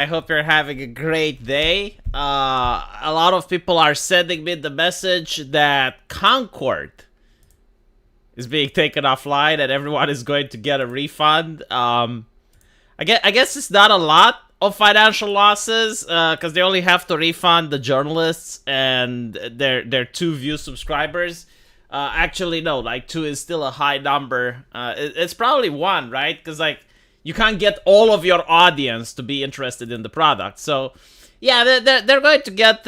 I hope you're having a great day. A lot of people are sending me the message that Concord is being taken offline and everyone is going to get a refund. I guess it's not a lot of financial losses because they only have to refund the journalists and their 2 view subscribers. Actually, no, like 2 is still a high number. It's probably 1, right? Because like you can't get all of your audience to be interested in the product. So yeah, they're going to get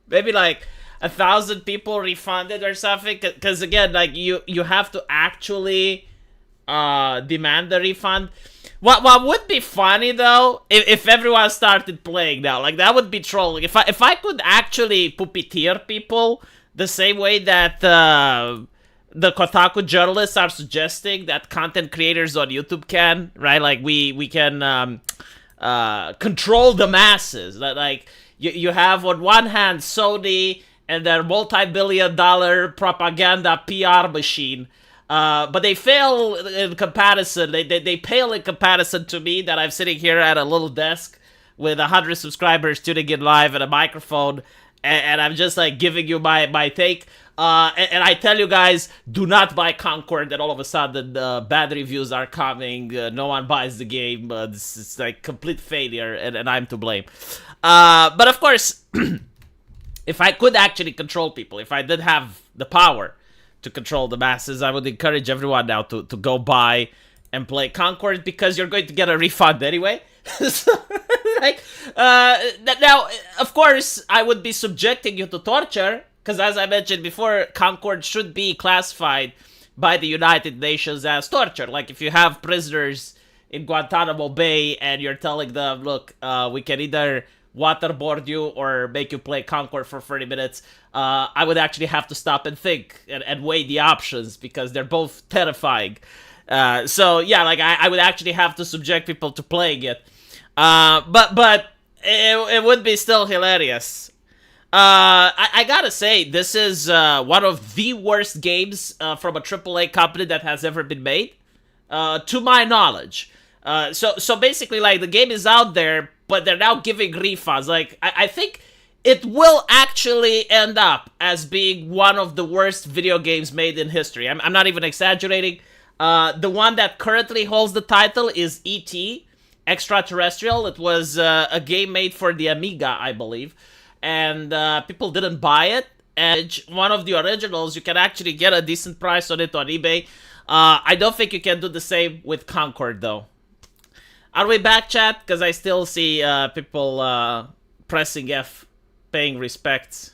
maybe like 1,000 people refunded or something. Because again, like you have to actually demand the refund. What would be funny though, if everyone started playing now, like that would be trolling. If I could actually puppeteer people the same way that the Kotaku journalists are suggesting that content creators on YouTube can, right? Like we can control the masses. Like you have on one hand Sony and their multi-billion-dollar propaganda PR machine. But they fail in comparison. They pale in comparison to me that I'm sitting here at a little desk with 100 subscribers tuning in live and a microphone, and I'm just like giving you my take. And I tell you guys, do not buy Concord. And all of a sudden, bad reviews are coming. No one buys the game. This is like complete failure, and I'm to blame. But of course, if I could actually control people, if I did have the power to control the masses, I would encourage everyone now to go buy and play Concord because you're going to get a refund anyway. So, like, now, of course, I would be subjecting you to torture because, as I mentioned before, Concord should be classified by the United Nations as torture. Like, if you have prisoners in Guantanamo Bay and you're telling them, look, we can either waterboard you or make you play Concord for 30 minutes, I would actually have to stop and think and weigh the options because they're both terrifying. So yeah, like I would actually have to subject people to playing it. But it would be still hilarious. I gotta say, this is one of the worst games from a AAA company that has ever been made, to my knowledge. So basically, like, the game is out there, but they're now giving refunds. Like, I think it will actually end up as being one of the worst video games made in history. I'm not even exaggerating. The one that currently holds the title is E.T. Extraterrestrial. It was a game made for the Amiga, I believe. And people didn't buy it. And one of the originals, you can actually get a decent price on it on eBay. I don't think you can do the same with Concord, though. Are we back, chat? Because I still see people pressing F, paying respects.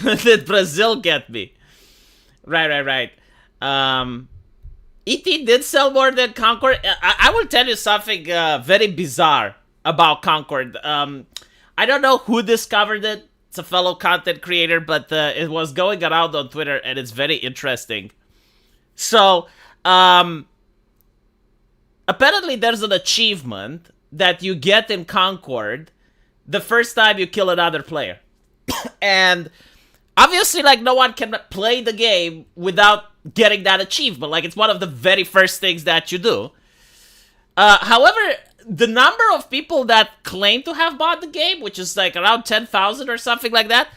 Did Brazil get me? Right. E.T. did sell more than Concord. I will tell you something very bizarre about Concord. I don't know who discovered it. It's a fellow content creator, but it was going around on Twitter, and it's very interesting. So, apparently there's an achievement that you get in Concord the first time you kill another player. And obviously, like, no one can play the game without getting that achievement. Like, it's one of the very first things that you do. However, the number of people that claim to have bought the game, which is like around 10,000 or something like that,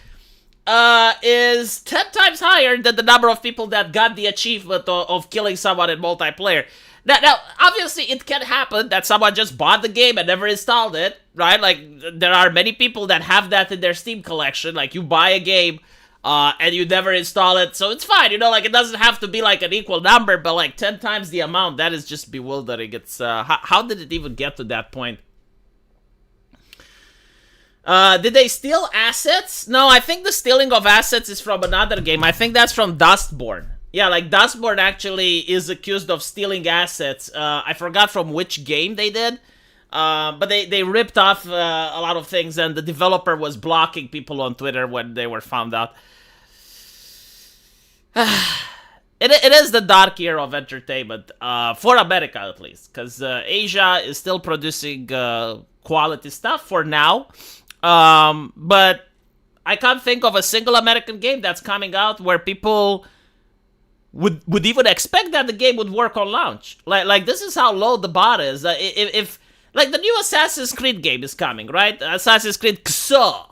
is 10 times higher than the number of people that got the achievement of killing someone in multiplayer. Now, obviously, it can happen that someone just bought the game and never installed it, right? Like, there are many people that have that in their Steam collection. Like, you buy a game, and you never install it, so it's fine, you know? Like, it doesn't have to be, like, an equal number, but, like, 10 times the amount, that is just bewildering. It's, how did it even get to that point? Did they steal assets? No, I think the stealing of assets is from another game. I think that's from Dustborn. Yeah, like, Dustborn actually is accused of stealing assets. I forgot from which game they did. But they ripped off a lot of things, and the developer was blocking people on Twitter when they were found out. It is the dark era of entertainment, for America at least. Because Asia is still producing quality stuff for now. But I can't think of a single American game that's coming out where people would even expect that the game would work on launch. Like this is how low the bar is. If Like, the new Assassin's Creed game is coming, right? Assassin's Creed XO.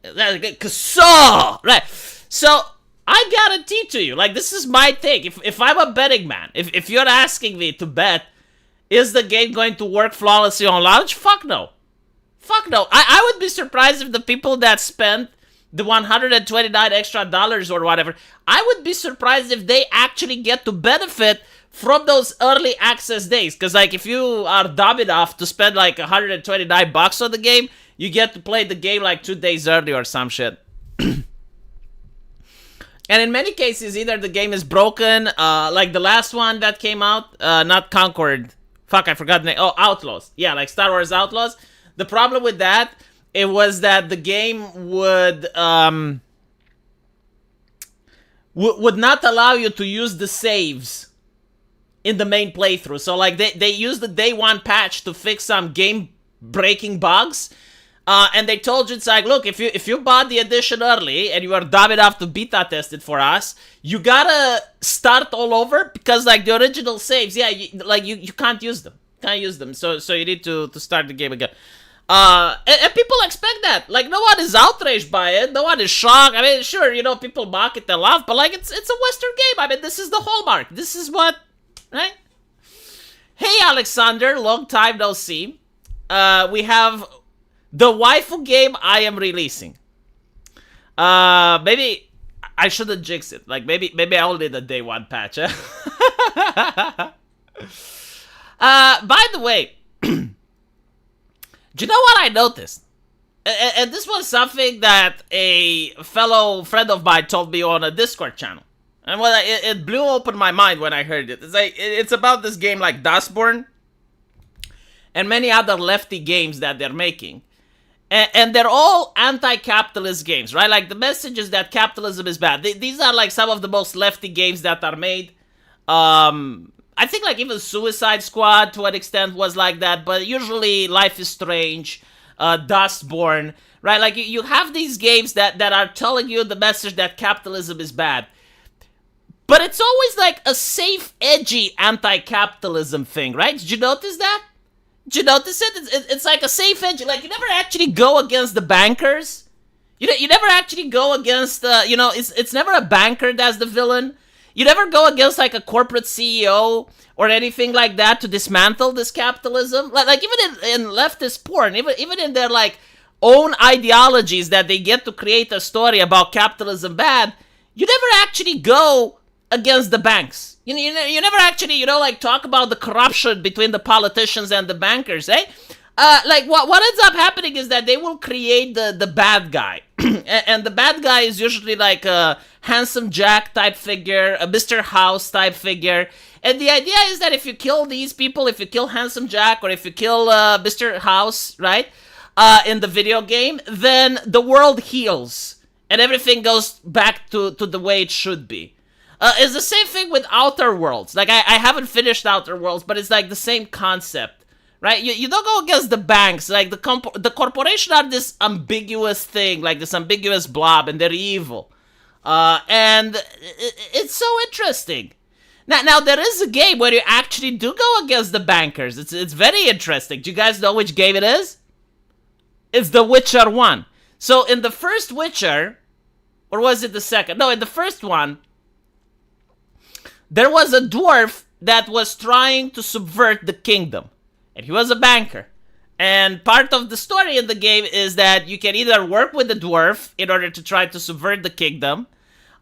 XO! Right. So, I guarantee to you, like, this is my take. If I'm a betting man, if you're asking me to bet, is the game going to work flawlessly on launch? Fuck no. Fuck no. I would be surprised if the people that spent the $129 extra or whatever, I would be surprised if they actually get to benefit from those early access days. Because, like, if you are dumb enough to spend, like, $129 on the game, you get to play the game, like, 2 days early or some shit. And in many cases, either the game is broken, like the last one that came out, not Concord. Fuck, I forgot the name. Oh, Outlaws. Yeah, like Star Wars Outlaws. The problem with that, it was that the game would not allow you to use the saves in the main playthrough. So, like, they used the day one patch to fix some game-breaking bugs. And they told you, it's like, look, if you bought the edition early and you are dumb enough to beta test it for us, you gotta start all over because, like, the original saves, yeah, you can't use them. So you need to start the game again. And people expect that. Like, no one is outraged by it. No one is shocked. I mean, sure, you know, people mock it and laugh, but, like, it's a Western game. I mean, this is the hallmark. This is what, right? Hey, Alexander, long time no see. We have the waifu game I am releasing. Maybe I shouldn't jinx it. Like, maybe I only need a day one patch. By the way, do you know what I noticed? And this was something that a fellow friend of mine told me on a Discord channel. And it blew open my mind when I heard it. It's like, it's about this game like Dustborn and many other lefty games that they're making. And they're all anti-capitalist games, right? Like, the message is that capitalism is bad. These are, like, some of the most lefty games that are made. I think, like, even Suicide Squad, to an extent, was like that. But usually, Life is Strange, Dustborn, right? Like, you have these games that are telling you the message that capitalism is bad. But it's always, like, a safe, edgy anti-capitalism thing, right? Did you notice that? Did you notice it? It's like a safe edge. Like, you never actually go against the bankers. You never actually go against, it's never a banker that's the villain. You never go against, like, a corporate CEO or anything like that to dismantle this capitalism. Like even in leftist porn, even in their, like, own ideologies that they get to create a story about capitalism bad, you never actually go against the banks. You never actually, like, talk about the corruption between the politicians and the bankers, eh? Like, what ends up happening is that they will create the bad guy. And the bad guy is usually, like, a Handsome Jack type figure, a Mr. House type figure. And the idea is that if you kill these people, if you kill Handsome Jack, or if you kill Mr. House, right, in the video game, then the world heals. And everything goes back to the way it should be. It's the same thing with Outer Worlds. Like, I haven't finished Outer Worlds, but it's like the same concept, right? You don't go against the banks. Like, the corporation are this ambiguous thing, like this ambiguous blob, and they're evil. And it's so interesting. Now there is a game where you actually do go against the bankers. It's very interesting. Do you guys know which game it is? It's The Witcher 1. So in the first Witcher, or was it the second? No, in the first one, there was a dwarf that was trying to subvert the kingdom. And he was a banker. And part of the story in the game is that you can either work with the dwarf in order to try to subvert the kingdom,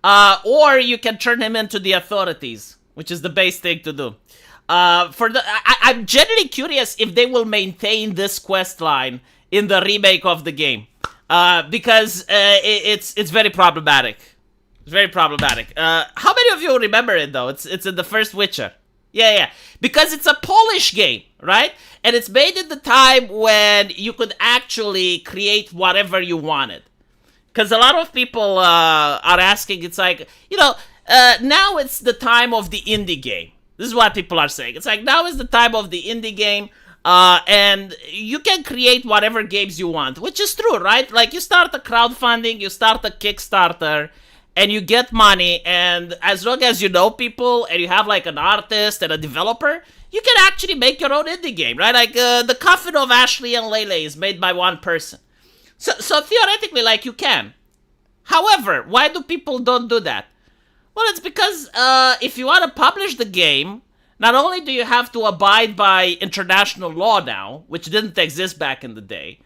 or you can turn him into the authorities, which is the base thing to do. I'm genuinely curious if they will maintain this quest line in the remake of the game. Because it's very problematic. It's very problematic. How many of you remember it, though? It's in the first Witcher. Yeah. Because it's a Polish game, right? And it's made in the time when you could actually create whatever you wanted. Because a lot of people are asking, it's like, now it's the time of the indie game. This is what people are saying. It's like, now is the time of the indie game. And you can create whatever games you want, which is true, right? Like, you start a crowdfunding, you start a Kickstarter, and you get money, and as long as you know people, and you have, like, an artist and a developer, you can actually make your own indie game, right? Like the Coffin of Ashley and Lele is made by one person. So theoretically, like, you can. However, why do people don't do that? Well, it's because if you want to publish the game, not only do you have to abide by international law now, which didn't exist back in the day,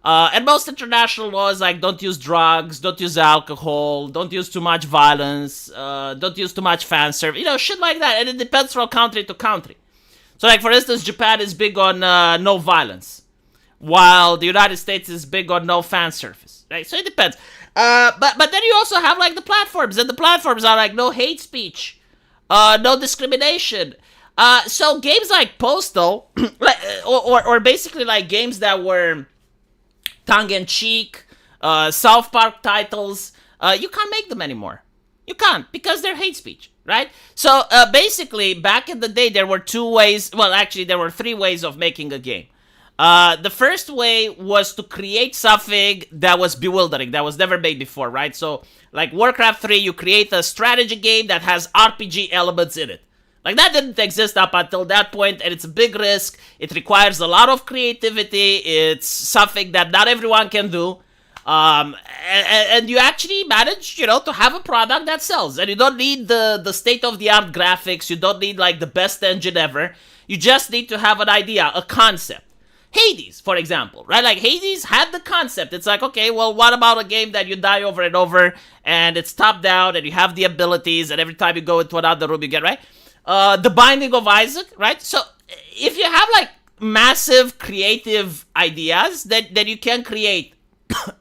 and most international laws, like, don't use drugs, don't use alcohol, don't use too much violence, don't use too much fan service, shit like that. And it depends from country to country. So, like, for instance, Japan is big on no violence, while the United States is big on no fan service, right? So it depends. But then you also have, like, the platforms, and the platforms are, like, no hate speech, no discrimination. So games like Postal, like, or basically, like, games that were tongue-in-cheek, South Park titles, you can't make them anymore. You can't, because they're hate speech, right? So, basically, back in the day, there were two ways, well, actually, there were three ways of making a game. The first way was to create something that was bewildering, that was never made before, right? So, like Warcraft 3, you create a strategy game that has RPG elements in it. Like, that didn't exist up until that point, and it's a big risk. It requires a lot of creativity. It's something that not everyone can do. And you actually manage, to have a product that sells. And you don't need the state-of-the-art graphics. You don't need, like, the best engine ever. You just need to have an idea, a concept. Hades, for example, right? Like, Hades had the concept. It's like, okay, well, what about a game that you die over and over, and it's top-down, and you have the abilities, and every time you go into another room, you get, right? The Binding of Isaac, right? So, if you have, like, massive creative ideas, then you can create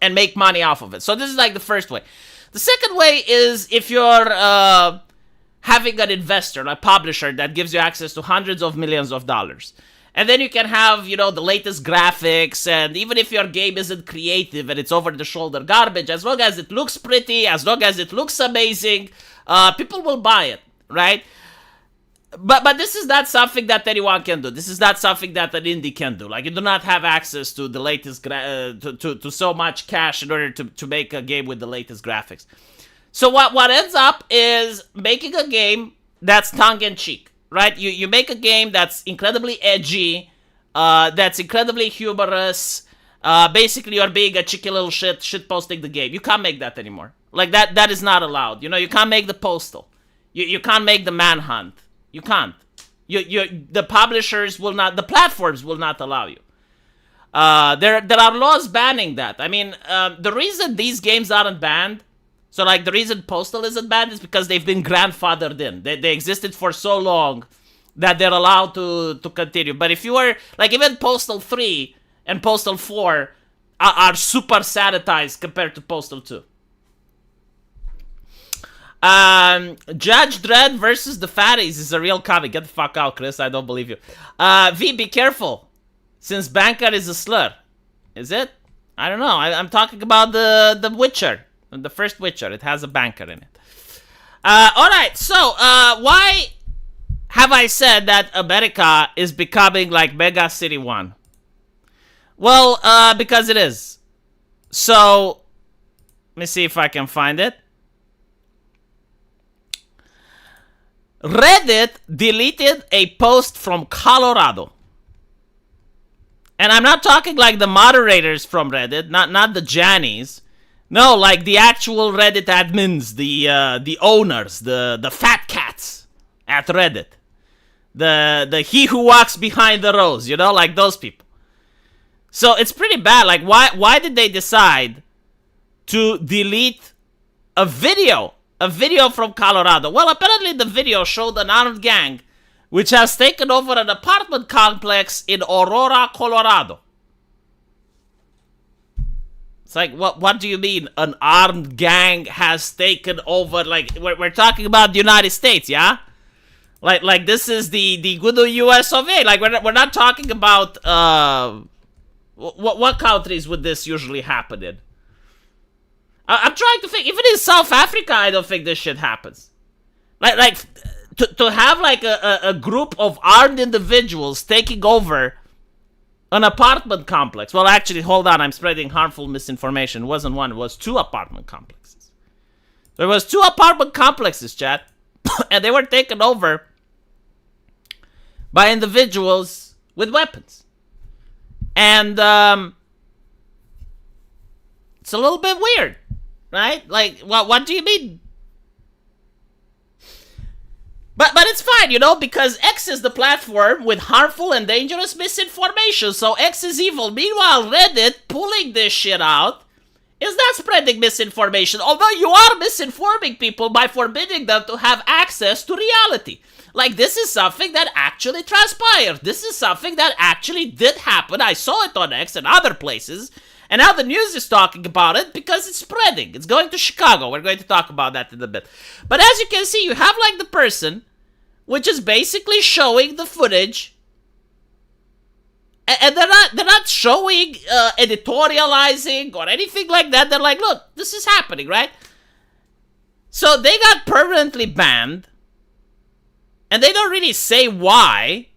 and make money off of it. So, this is, like, the first way. The second way is if you're having an investor, a publisher, that gives you access to hundreds of millions of dollars. And then you can have, the latest graphics, and even if your game isn't creative and it's over-the-shoulder garbage, as long as it looks pretty, as long as it looks amazing, people will buy it, right? But this is not something that anyone can do. This is not something that an indie can do. Like, you do not have access to the latest, to so much cash in order to make a game with the latest graphics. So what ends up is making a game that's tongue-in-cheek. Right? You make a game that's incredibly edgy, that's incredibly humorous. Basically, you're being a cheeky little shit posting the game. You can't make that anymore. Like, that is not allowed. You can't make the Postal. You can't make the Manhunt. You can't. The publishers will not, the platforms will not allow you. There are laws banning that. I mean, the reason these games aren't banned, so, like, the reason Postal isn't banned is because they've been grandfathered in. They existed for so long that they're allowed to continue. But if you were, like, even Postal 3 and Postal 4 are super sanitized compared to Postal 2. Judge Dredd versus the Fatties is a real comic. Get the fuck out, Chris. I don't believe you. V, be careful, since banker is a slur. Is it? I don't know. I'm talking about the Witcher. The first Witcher. It has a banker in it. Alright, so, why have I said that America is becoming like Mega City 1? Well, because it is. So, let me see if I can find it. Reddit deleted a post from Colorado. And I'm not talking like the moderators from Reddit, not the Jannies. No, like the actual Reddit admins, the owners, the fat cats at Reddit. The he who walks behind the rose, like those people. So it's pretty bad. Like, why did they decide to delete a video from Colorado? Well, apparently the video showed an armed gang which has taken over an apartment complex in Aurora, Colorado. It's like, what do you mean an armed gang has taken over? Like, we're talking about the United States, yeah? Like this is the good old US of A. Like, we're not talking about, what countries would this usually happen in? I'm trying to think. Even in South Africa, I don't think this shit happens. Like to have like a group of armed individuals taking over an apartment complex. Well, actually, hold on. I'm spreading harmful misinformation. It wasn't one. It was 2 apartment complexes. There was 2 apartment complexes, chat. And they were taken over by individuals with weapons. And it's a little bit weird, right? Like, what do you mean? But it's fine, you know, because X is the platform with harmful and dangerous misinformation, so X is evil. Meanwhile, Reddit, pulling this shit out, is not spreading misinformation, although you are misinforming people by forbidding them to have access to reality. Like, this is something that actually transpired. This is something that actually did happen. I saw it on X and other places, and now the news is talking about it because it's spreading. It's going to Chicago. We're going to talk about that in a bit. But as you can see, you have like the person which is basically showing the footage, and they're not showing editorializing or anything like that. They're like, look, this is happening, right? So they got permanently banned, and they don't really say why.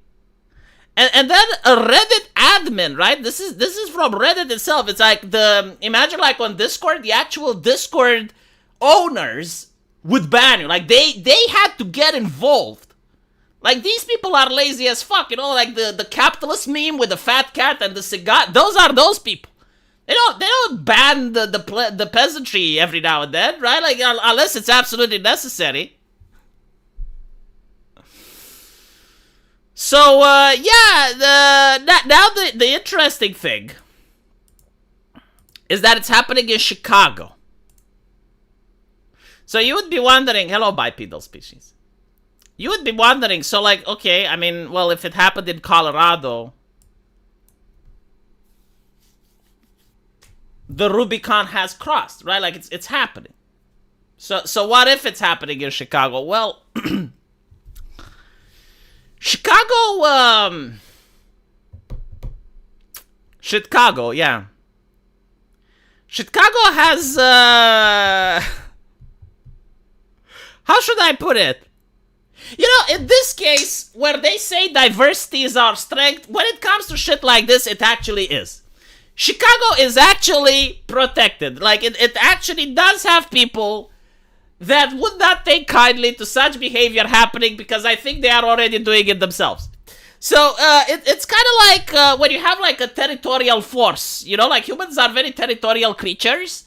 And then a Reddit admin, right? This is from Reddit itself. It's like imagine like on Discord, the actual Discord owners would ban you. Like they had to get involved. Like, these people are lazy as fuck, you know, like the capitalist meme with the fat cat and the cigar. Those are those people. They don't ban the peasantry every now and then, right? Like, unless it's absolutely necessary. So, yeah, now the interesting thing is that it's happening in Chicago. So you would be wondering, hello, bipedal species. You would be wondering, so like, okay, I mean, well, if it happened in Colorado, the Rubicon has crossed, right? Like, it's happening. So what if it's happening in Chicago? Well, Chicago, yeah. Chicago has, how should I put it? You know, in this case, where they say diversity is our strength, when it comes to shit like this, it actually is. Chicago is actually protected. Like, it actually does have people that would not take kindly to such behavior happening because I think they are already doing it themselves. So, it's kind of like when you have, like, a territorial force. You know, like, humans are very territorial creatures.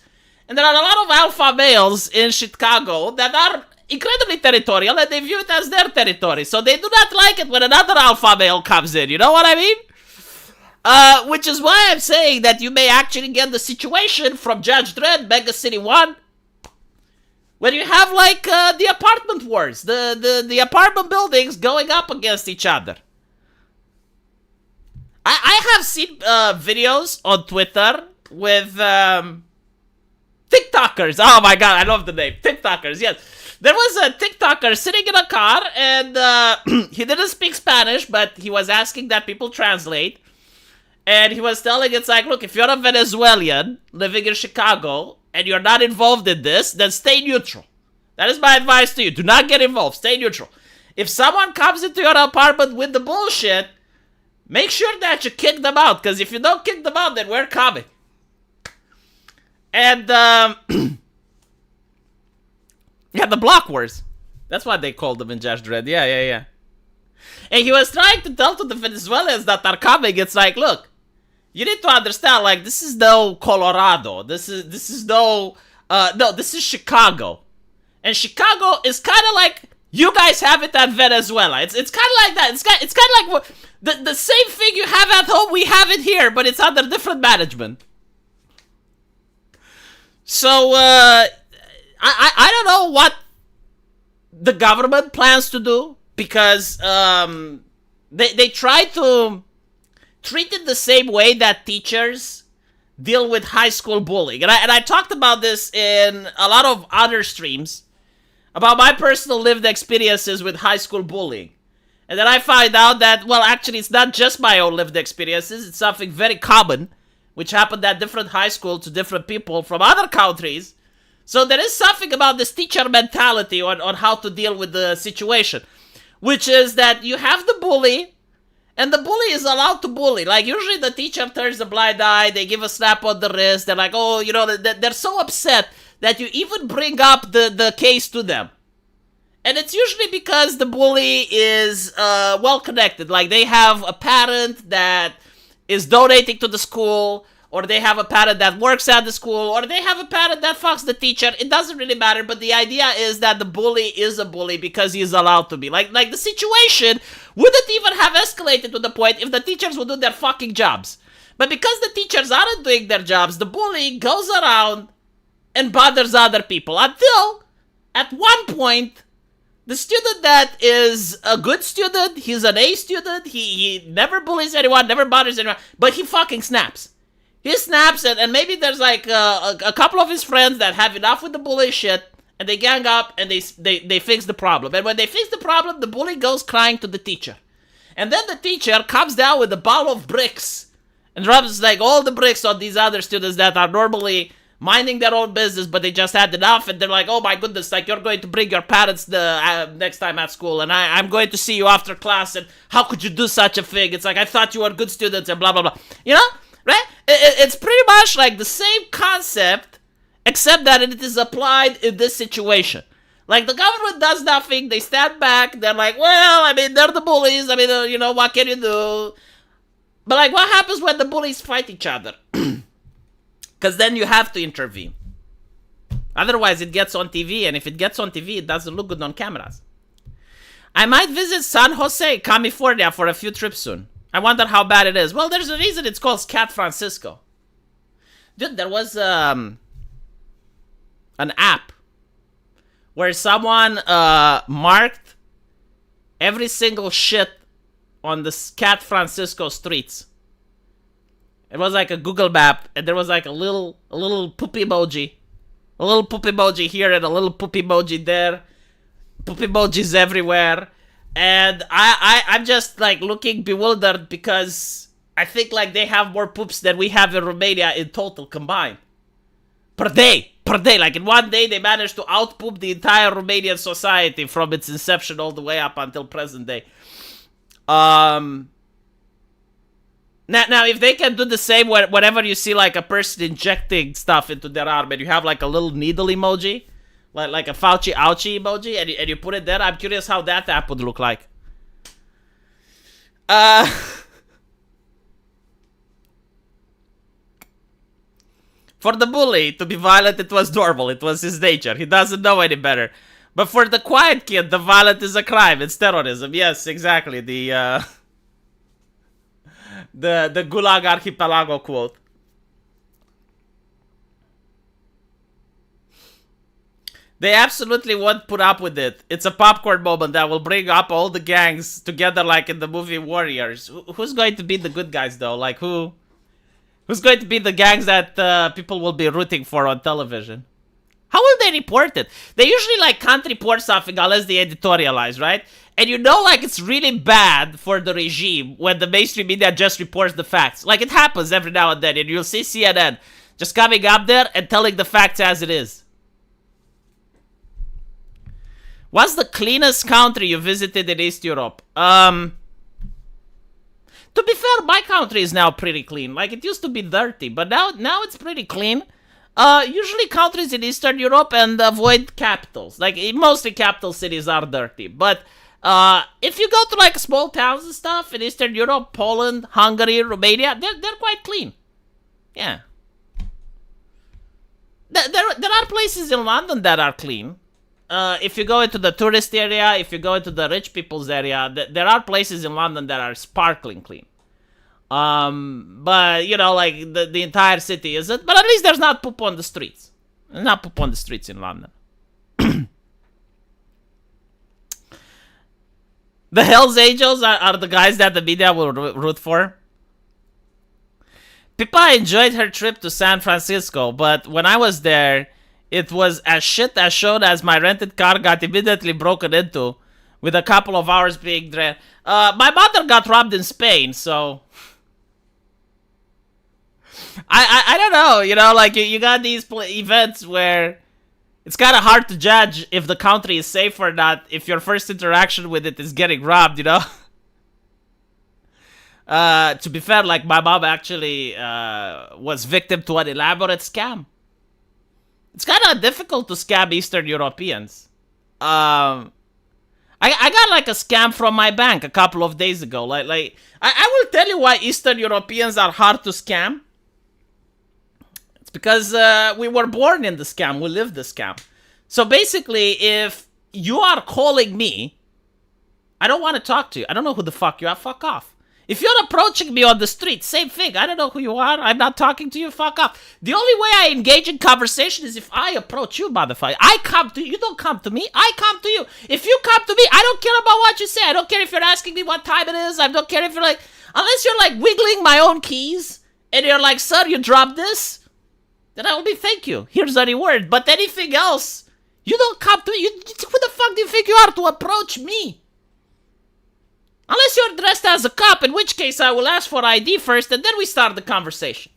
And there are a lot of alpha males in Chicago that are incredibly territorial, and they view it as their territory. So they do not like it when another alpha male comes in. You know what I mean? Which is why I'm saying that you may actually get the situation from Judge Dredd, Mega City 1, when you have, like, the apartment wars. The apartment buildings going up against each other. I have seen videos on Twitter with TikTokers. Oh my god, I love the name. TikTokers, yes. There was a TikToker sitting in a car, and he didn't speak Spanish, but he was asking that people translate. And he was telling, it's like, look, if you're a Venezuelan living in Chicago, and you're not involved in this, then stay neutral. That is my advice to you. Do not get involved. Stay neutral. If someone comes into your apartment with the bullshit, make sure that you kick them out, because if you don't kick them out, then we're coming. And, yeah, the block wars. That's what they called them in Judge Dredd. Yeah. And he was trying to tell to the Venezuelans that are coming, it's like, look, you need to understand, like, this is no Colorado. This is no, this is Chicago. And Chicago is kind of like, you guys have it at Venezuela. It's kind of like that. It's kind of like the same thing you have at home, we have it here, but it's under different management. So, I don't know what the government plans to do, because they try to treat it the same way that teachers deal with high school bullying. And I talked about this in a lot of other streams, about my personal lived experiences with high school bullying. And then I find out that, well, actually, it's not just my own lived experiences. It's something very common, which happened at different high schools to different people from other countries. So there is something about this teacher mentality on how to deal with the situation, which is that you have the bully, and the bully is allowed to bully. Like, usually the teacher turns a blind eye, they give a slap on the wrist, they're like, oh, you know, they're so upset that you even bring up the case to them. And it's usually because the bully is well connected. Like they have a parent that is donating to the school, or they have a parent that works at the school, or they have a parent that fucks the teacher. It doesn't really matter, but the idea is that the bully is a bully because he's allowed to be. Like the situation wouldn't even have escalated to the point if the teachers would do their fucking jobs. But because the teachers aren't doing their jobs, the bully goes around and bothers other people until, at one point, the student that is a good student, he's an A student, he never bullies anyone, never bothers anyone, but he fucking snaps. He snaps, and maybe there's like a couple of his friends that have enough with the bully shit, and they gang up and they fix the problem. And when they fix the problem, the bully goes crying to the teacher. And then the teacher comes down with a ball of bricks and rubs like all the bricks on these other students that are normally minding their own business, but they just had enough, and they're like, oh my goodness, like, you're going to bring your parents the next time at school, and I'm going to see you after class, and how could you do such a thing? It's like, I thought you were good students, and blah, blah, blah. You know? Right? It's pretty much like the same concept, except that it is applied in this situation. Like, the government does nothing, they stand back, they're like, well, I mean, they're the bullies, I mean, you know, what can you do? But, like, what happens when the bullies fight each other? Because then you have to intervene. Otherwise, it gets on TV, and if it gets on TV, it doesn't look good on cameras. I might visit San Jose, California for a few trips soon. I wonder how bad it is. Well, there's a reason it's called Cat Francisco. Dude, there was an app where someone marked every single shit on the Cat Francisco streets. It was like a Google map, and there was like a little poop emoji. A little poop emoji here and a little poop emoji there. Poop emojis everywhere. And I'm just like looking bewildered because I think like they have more poops than we have in Romania in total combined. Per day. Like in one day they managed to outpoop the entire Romanian society from its inception all the way up until present day. Now, if they can do the same whenever you see like a person injecting stuff into their arm and you have like a little needle emoji, like a Fauci ouchie emoji, and you put it there, I'm curious how that app would look like. For the bully to be violent, it was normal. It was his nature. He doesn't know any better. But for the quiet kid, the violent is a crime. It's terrorism. Yes, exactly. The Gulag Archipelago quote. They absolutely won't put up with it. It's a popcorn moment that will bring up all the gangs together like in the movie Warriors. Who's going to be the good guys though? Like who's going to be the gangs that people will be rooting for on television? How will they report it? They usually like can't report something unless they editorialize, right? And you know like it's really bad for the regime when the mainstream media just reports the facts. Like it happens every now and then, and you'll see CNN just coming up there and telling the facts as it is. What's the cleanest country you visited in East Europe? To be fair, my country is now pretty clean. Like, it used to be dirty, but now it's pretty clean. Usually countries in Eastern Europe and avoid capitals. Like, mostly capital cities are dirty. But if you go to, like, small towns and stuff in Eastern Europe, Poland, Hungary, Romania, they're quite clean. Yeah. There are places in London that are clean. If you go into the tourist area, if you go into the rich people's area, there are places in London that are sparkling clean. But, you know, like, the entire city isn't. But at least there's not poop on the streets. There's not poop on the streets in London. The Hells Angels are the guys that the media will root for. Pippa enjoyed her trip to San Francisco, but when I was there, it was as shit as shown as my rented car got immediately broken into, with a couple of hours being drained. My mother got robbed in Spain, so I don't know, you know, like you got these events where it's kind of hard to judge if the country is safe or not if your first interaction with it is getting robbed, you know. To be fair, like my mom actually was victim to an elaborate scam. It's kind of difficult to scam Eastern Europeans. I got like a scam from my bank a couple of days ago. I will tell you why Eastern Europeans are hard to scam. It's because we were born in the scam. We lived the scam. So basically, if you are calling me, I don't want to talk to you. I don't know who the fuck you are. Fuck off. If you're approaching me on the street, same thing. I don't know who you are. I'm not talking to you. Fuck off. The only way I engage in conversation is if I approach you, motherfucker. I come to you. You don't come to me. I come to you. If you come to me, I don't care about what you say. I don't care if you're asking me what time it is. I don't care if you're like, unless you're like wiggling my own keys and you're like, sir, you dropped this, then I will be thank you. Here's a reward. But anything else, you don't come to me. Who the fuck do you think you are to approach me? Unless you're dressed as a cop, in which case I will ask for ID first, and then we start the conversation.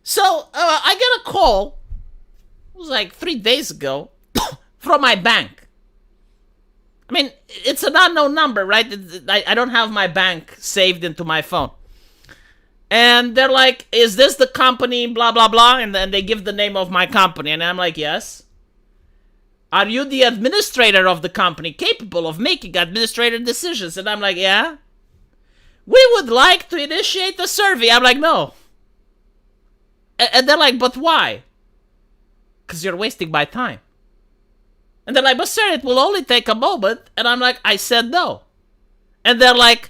So, I get a call, it was like 3 days ago, from my bank. I mean, it's an unknown number, right? I don't have my bank saved into my phone. And they're like, is this the company, blah, blah, blah? And then they give the name of my company, and I'm like, yes. Are you the administrator of the company capable of making administrative decisions? And I'm like, yeah. We would like to initiate a survey. I'm like, no. And they're like, but why? Because you're wasting my time. And they're like, but sir, it will only take a moment. And I'm like, I said no. And they're like,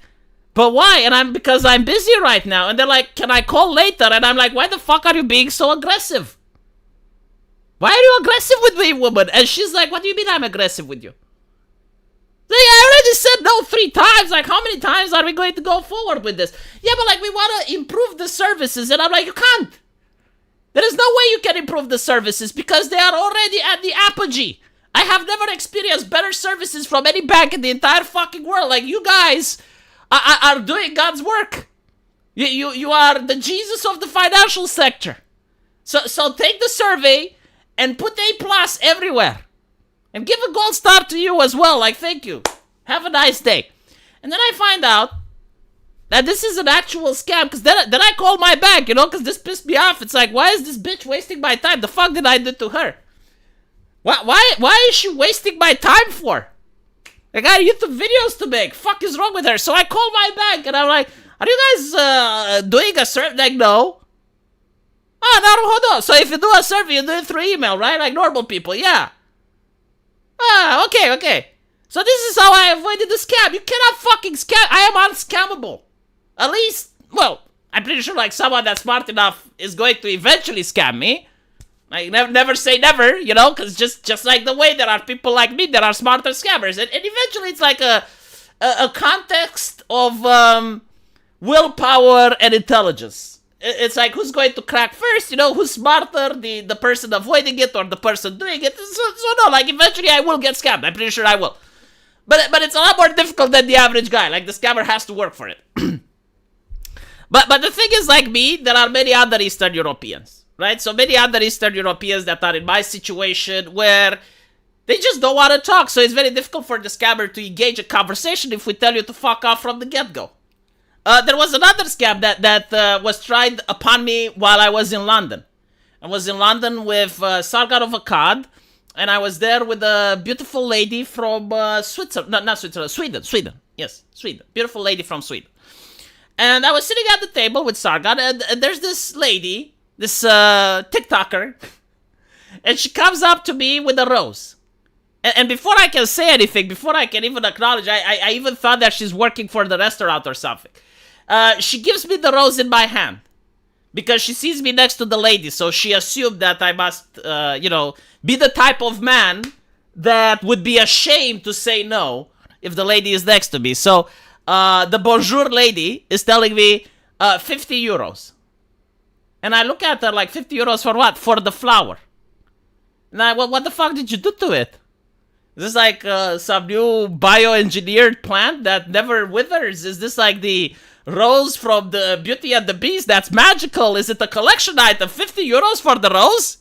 but why? And because I'm busy right now. And they're like, can I call later? And I'm like, why the fuck are you being so aggressive? Why are you aggressive with me, woman? And she's like, what do you mean I'm aggressive with you? Like, I already said no 3 times. Like, how many times are we going to go forward with this? Yeah, but like, we want to improve the services. And I'm like, you can't. There is no way you can improve the services because they are already at the apogee. I have never experienced better services from any bank in the entire fucking world. Like, you guys are doing God's work. You are the Jesus of the financial sector. So take the survey and put A+ everywhere. And give a gold star to you as well. Like, thank you. Have a nice day. And then I find out that this is an actual scam. Because then I call my bank, you know, because this pissed me off. It's like, why is this bitch wasting my time? The fuck did I do to her? Why is she wasting my time for? I got YouTube videos to make. Fuck is wrong with her? So I call my bank and I'm like, are you guys doing a survey? Like, no. Oh, no, hold on. So if you do a survey, you do it through email, right? Like normal people, yeah. Ah, okay. So this is how I avoided the scam. You cannot fucking scam. I am unscammable. At least, well, I'm pretty sure like someone that's smart enough is going to eventually scam me. Like, never say never, you know, because just like the way there are people like me that are smarter scammers. And eventually it's like a context of willpower and intelligence. It's like, who's going to crack first, you know, who's smarter, the person avoiding it or the person doing it. So no, like, eventually I will get scammed. I'm pretty sure I will. But it's a lot more difficult than the average guy. Like, the scammer has to work for it. But the thing is, like me, there are many other Eastern Europeans, right? So many other Eastern Europeans that are in my situation where they just don't want to talk. So it's very difficult for the scammer to engage a conversation if we tell you to fuck off from the get-go. There was another scam that was tried upon me while I was in London. I was in London with Sargon of Akkad, and I was there with a beautiful lady from Switzerland. No, not Switzerland, Sweden. Yes, Sweden. Beautiful lady from Sweden. And I was sitting at the table with Sargon, and there's this lady, this TikToker, and she comes up to me with a rose. And before I can say anything, before I can even acknowledge, I even thought that she's working for the restaurant or something. She gives me the rose in my hand because she sees me next to the lady. So she assumed that I must, be the type of man that would be ashamed to say no if the lady is next to me. So the bonjour lady is telling me 50 euros. And I look at her like, 50 euros for what? For the flower. And what the fuck did you do to it? Is this like some new bioengineered plant that never withers? Is this like the rose from the Beauty and the Beast that's magical? Is it a collection item? 50 euros for the rose?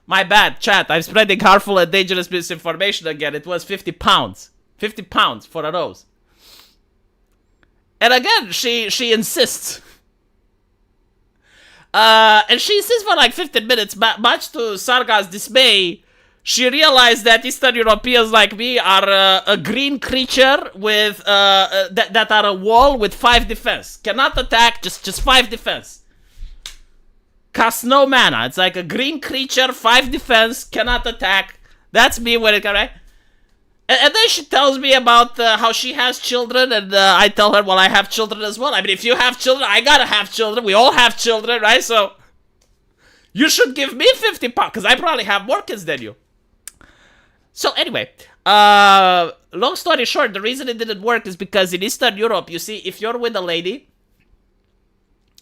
My bad, chat. I'm spreading harmful and dangerous misinformation again. It was 50 pounds. 50 pounds for a rose. And again, she insists. And she insists for like 15 minutes, much to Sargon's dismay. she realized that Eastern Europeans like me are a green creature with that are a wall with 5 defense. Cannot attack, just 5 defense. Costs no mana. It's like a green creature, 5 defense, cannot attack. That's me when it comes, right? And then she tells me about how she has children, and I tell her, well, I have children as well. I mean, if you have children, I gotta have children. We all have children, right? So, you should give me 50 pounds, because I probably have more kids than you. So, anyway, long story short, the reason it didn't work is because in Eastern Europe, you see, if you're with a lady,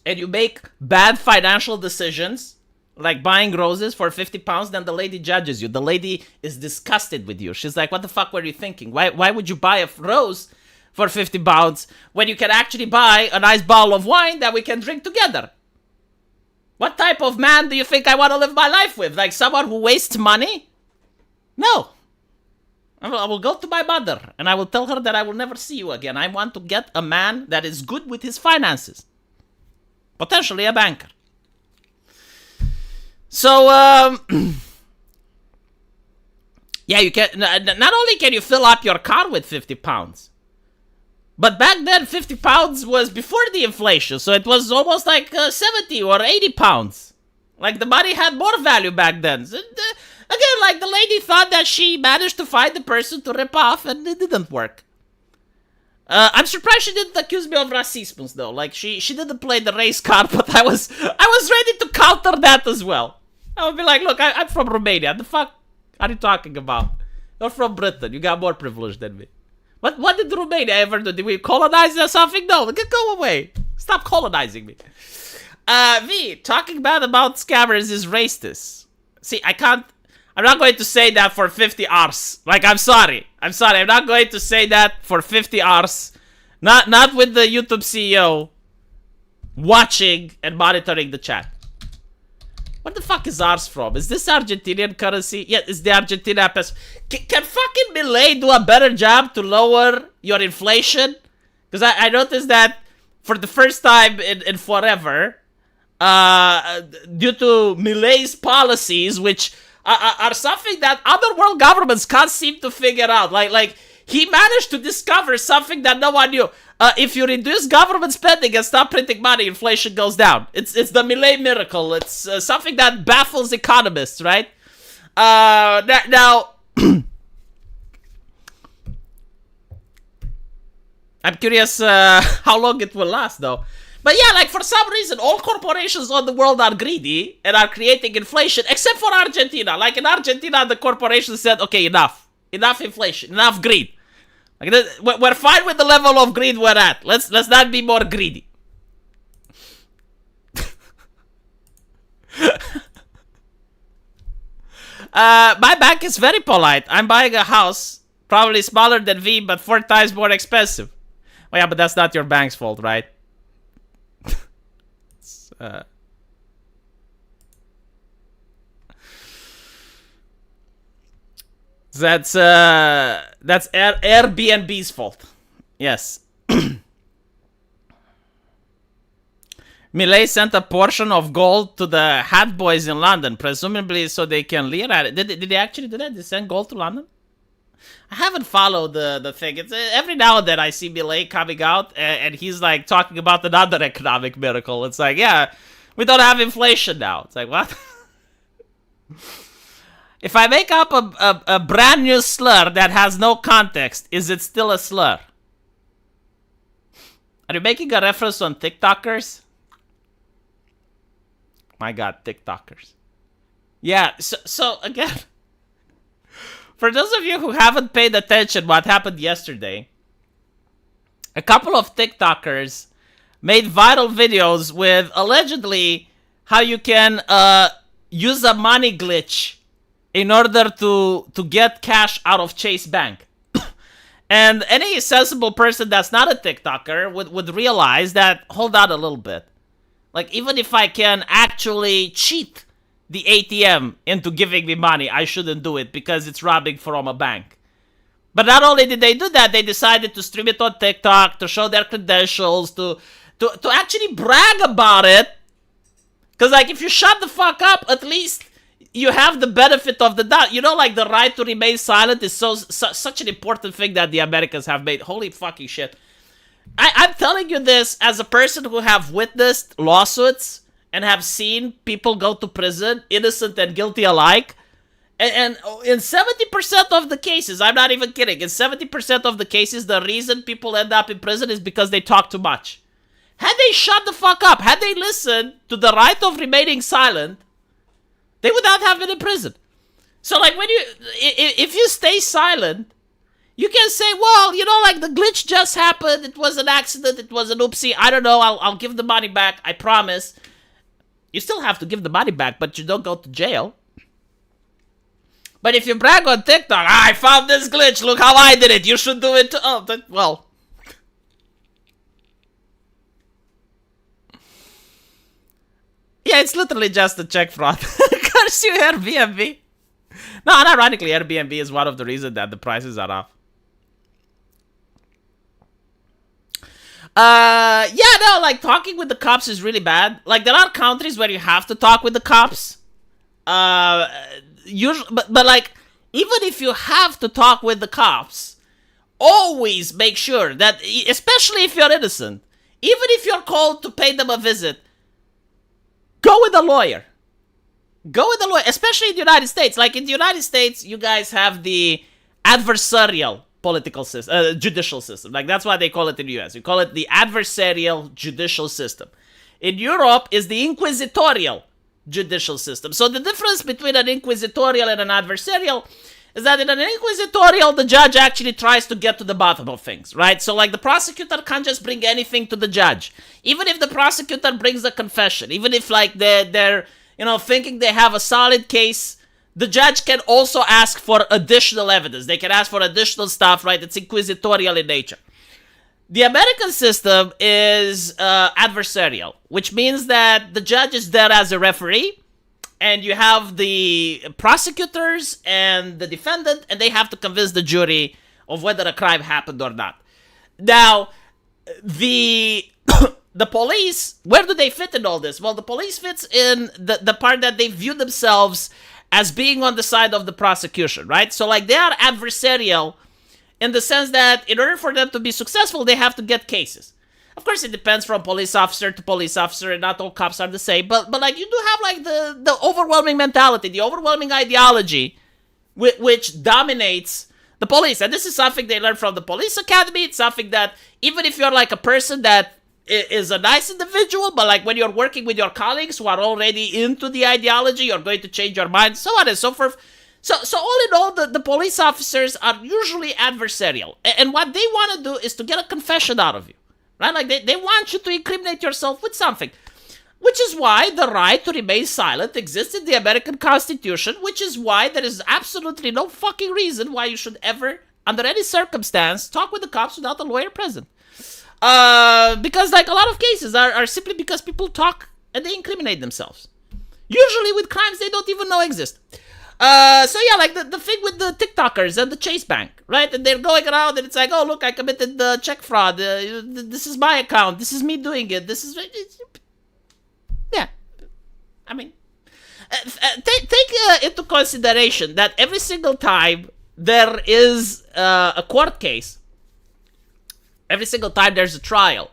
and you make bad financial decisions, like buying roses for 50 pounds, then the lady judges you. The lady is disgusted with you. She's like, what the fuck were you thinking? Why would you buy a rose for 50 pounds when you can actually buy a nice bottle of wine that we can drink together? What type of man do you think I want to live my life with? Like someone who wastes money? No. I will go to my mother and I will tell her that I will never see you again. I want to get a man that is good with his finances. Potentially a banker. So, yeah, you can, not only can you fill up your car with 50 pounds, but back then 50 pounds was before the inflation, so it was almost like 70 or 80 pounds. Like the money had more value back then. So, again, like the lady thought that she managed to find the person to rip off, and it didn't work. I'm surprised she didn't accuse me of racism, though. Like she didn't play the race card, but I was ready to counter that as well. I would be like, look, I'm from Romania. The fuck are you talking about? You're from Britain. You got more privilege than me. What did Romania ever do? Did we colonize or something? No, go away. Stop colonizing me. V, talking bad about scammers is racist. See, I'm not going to say that for 50 hours. Like, I'm sorry. I'm not going to say that for 50 hours. Not with the YouTube CEO watching and monitoring the chat. What the fuck is ours from? Is this Argentinian currency? Yeah, it's the Argentina peso. Can fucking Milei do a better job to lower your inflation? Because I noticed that for the first time in forever, due to Milei's policies, which are something that other world governments can't seem to figure out. Like he managed to discover something that no one knew. If you reduce government spending and stop printing money, inflation goes down. It's the Milei miracle. It's something that baffles economists, right? Now, I'm curious how long it will last, though. But yeah, like for some reason, all corporations on the world are greedy and are creating inflation, except for Argentina. Like in Argentina, the corporations said, okay, enough inflation, enough greed. Like we're fine with the level of greed we're at. Let's not be more greedy. My bank is very polite. I'm buying a house, probably smaller than V, but 4 times more expensive. Oh yeah, but that's not your bank's fault, right? That's Airbnb's fault. Yes. Milei sent a portion of gold to the Hat Boys in London, presumably so they can leer at it. Did they actually do that? Did they send gold to London? I haven't followed the thing. It's every now and then I see Milei coming out and he's like talking about another economic miracle. It's like, yeah, we don't have inflation now. It's like, what? If I make up a brand new slur that has no context, is it still a slur? Are you making a reference on TikTokers? My God, TikTokers. Yeah, so again, for those of you who haven't paid attention what happened yesterday, a couple of TikTokers made viral videos with allegedly how you can use a money glitch in order to get cash out of Chase Bank. And any sensible person that's not a TikToker would realize that, hold on a little bit. Like, even if I can actually cheat the ATM into giving me money, I shouldn't do it because it's robbing from a bank. But not only did they do that, they decided to stream it on TikTok, to show their credentials, to actually brag about it. Because, like, if you shut the fuck up, at least you have the benefit of the doubt. You know, like the right to remain silent is such an important thing that the Americans have made. Holy fucking shit. I'm telling you this as a person who have witnessed lawsuits and have seen people go to prison, innocent and guilty alike. And in 70% of the cases, I'm not even kidding, in 70% of the cases, the reason people end up in prison is because they talk too much. Had they shut the fuck up, had they listened to the right of remaining silent, they would not have been in prison. So, like, if you stay silent, you can say, well, you know, like, the glitch just happened, it was an accident, it was an oopsie, I don't know, I'll give the money back, I promise. You still have to give the money back, but you don't go to jail. But if you brag on TikTok, I found this glitch, look how I did it, you should do it too. Oh, well. Yeah, it's literally just a check fraud. Curse you, Airbnb. No, and ironically, Airbnb is one of the reasons that the prices are off. Yeah, no, like, talking with the cops is really bad. Like, there are countries where you have to talk with the cops. Usually, but like, even if you have to talk with the cops, always make sure that, especially if you're innocent, even if you're called to pay them a visit, go with a lawyer. Go with a lawyer, especially in the United States. Like, in the United States, you guys have the adversarial political system, judicial system. Like, that's why they call it in the US. We call it the adversarial judicial system. In Europe is the inquisitorial judicial system. So the difference between an inquisitorial and an adversarial is that in an inquisitorial, the judge actually tries to get to the bottom of things, right? So, like, the prosecutor can't just bring anything to the judge. Even if the prosecutor brings a confession, even if, like, they're you know, thinking they have a solid case, the judge can also ask for additional evidence. They can ask for additional stuff, right? It's inquisitorial in nature. The American system is adversarial, which means that the judge is there as a referee, and you have the prosecutors and the defendant, and they have to convince the jury of whether a crime happened or not. Now, the police, where do they fit in all this? Well, the police fits in the part that they view themselves as being on the side of the prosecution, right? So, like, they are adversarial in the sense that in order for them to be successful, they have to get cases. Of course, it depends from police officer to police officer, and not all cops are the same. But like, you do have, like, the overwhelming mentality, the overwhelming ideology, which dominates the police. And this is something they learn from the police academy. It's something that, even if you're, like, a person that is a nice individual, but, like, when you're working with your colleagues who are already into the ideology, you're going to change your mind, so on and so forth. So all in all, the police officers are usually adversarial. And what they want to do is to get a confession out of you, right? Like, they want you to incriminate yourself with something. Which is why the right to remain silent exists in the American Constitution, which is why there is absolutely no fucking reason why you should ever, under any circumstance, talk with the cops without a lawyer present. Because, like, a lot of cases are simply because people talk and they incriminate themselves. Usually with crimes they don't even know exist. So yeah, like the thing with the TikTokers and the Chase Bank, right? And they're going around and it's like, oh, look, I committed the check fraud. This is my account. This is me doing it. This is... Yeah. I mean, take into consideration that every single time there is a court case, every single time there's a trial,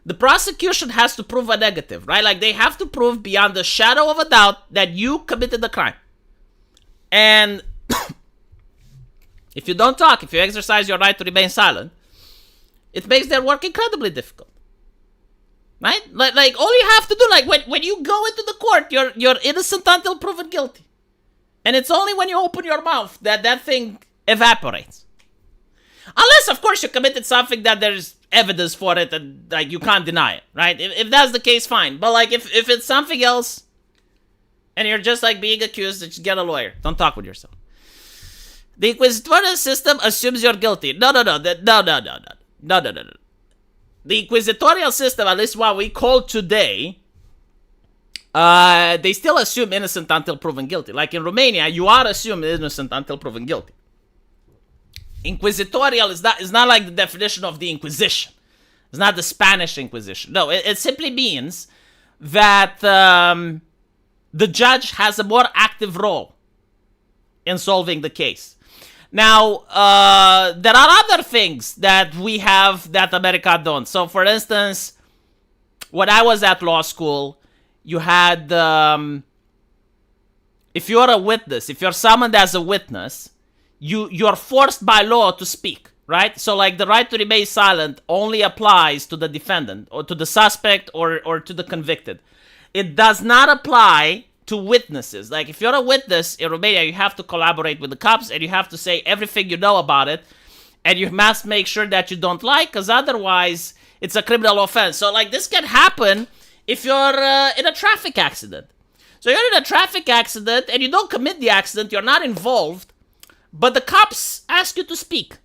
the prosecution has to prove a negative, right? Like, they have to prove beyond a shadow of a doubt that you committed the crime. And if you don't talk, if you exercise your right to remain silent, it makes their work incredibly difficult. Right? Like all you have to do, like, when you go into the court, you're innocent until proven guilty. And it's only when you open your mouth that thing evaporates. Unless, of course, you committed something that there's evidence for it and, like, you can't deny it, right? If that's the case, fine. But, like, if it's something else and you're just, like, being accused, just get a lawyer. Don't talk with yourself. The inquisitorial system assumes you're guilty. No. The inquisitorial system, at least what we call today, they still assume innocent until proven guilty. Like in Romania, you are assumed innocent until proven guilty. Inquisitorial is not like the definition of the Inquisition. It's not the Spanish Inquisition. No, it simply means that the judge has a more active role in solving the case. Now, there are other things that we have that America don't. So, for instance, when I was at law school, you had, if you're a witness, if you're summoned as a witness, you're forced by law to speak, right? So, like, the right to remain silent only applies to the defendant, or to the suspect, or to the convicted. It does not apply to witnesses. Like, if you're a witness in Romania, you have to collaborate with the cops, and you have to say everything you know about it, and you must make sure that you don't lie, because otherwise it's a criminal offense. So, like, this can happen if you're in a traffic accident. So you're in a traffic accident, and you don't commit the accident, you're not involved, but the cops ask you to speak.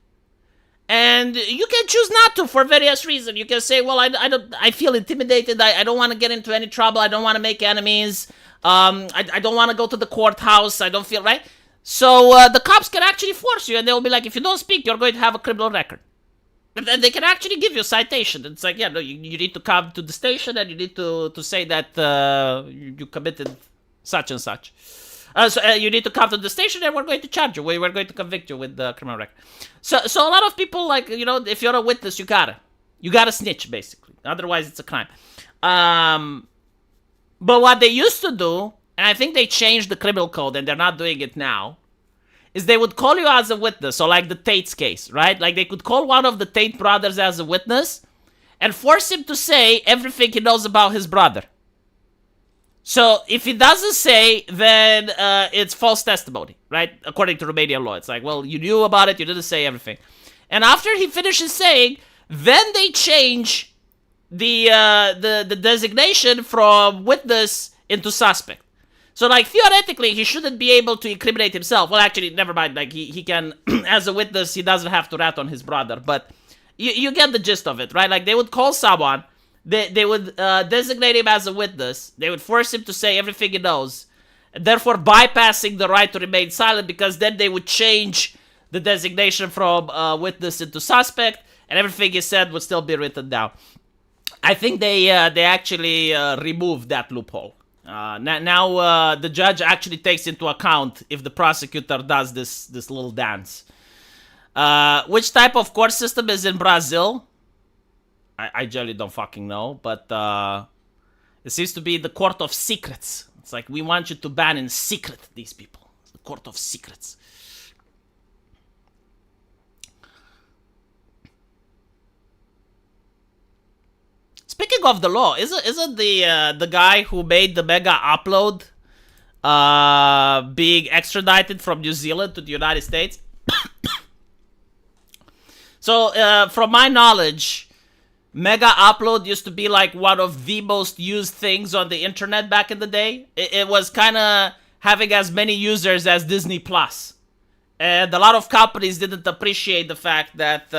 And you can choose not to for various reasons. You can say, well, I feel intimidated, I don't want to get into any trouble, I don't want to make enemies, I don't want to go to the courthouse, I don't feel right. So the cops can actually force you, and they'll be like, if you don't speak, you're going to have a criminal record. And they can actually give you a citation. It's like, yeah, no, you need to come to the station, and you need to say that you committed such and such. So you need to come to the station, and we're going to charge you. We're going to convict you with the criminal record. So a lot of people, like, you know, if you're a witness, you gotta snitch, basically. Otherwise, it's a crime. But what they used to do, and I think they changed the criminal code, and they're not doing it now, is they would call you as a witness. So, like the Tate's case, right? Like, they could call one of the Tate brothers as a witness and force him to say everything he knows about his brother. So, if he doesn't say, then it's false testimony, right? According to Romanian law. It's like, well, you knew about it, you didn't say everything. And after he finishes saying, then they change the designation from witness into suspect. So, like, theoretically, he shouldn't be able to incriminate himself. Well, actually, never mind. Like, he can, as a witness, he doesn't have to rat on his brother. But you get the gist of it, right? Like, they would call someone, they would designate him as a witness, they would force him to say everything he knows, therefore bypassing the right to remain silent, because then they would change the designation from witness into suspect, and everything he said would still be written down. I think they actually removed that loophole. Now the judge actually takes into account if the prosecutor does this little dance. Which type of court system is in Brazil? I generally don't fucking know, but it seems to be the court of secrets. It's like, we want you to ban in secret these people. The court of secrets. Speaking of the law, isn't the guy who made the mega upload being extradited from New Zealand to the United States? So, from my knowledge, mega upload used to be like one of the most used things on the internet back in the day. It was kind of having as many users as Disney Plus, and a lot of companies didn't appreciate the fact that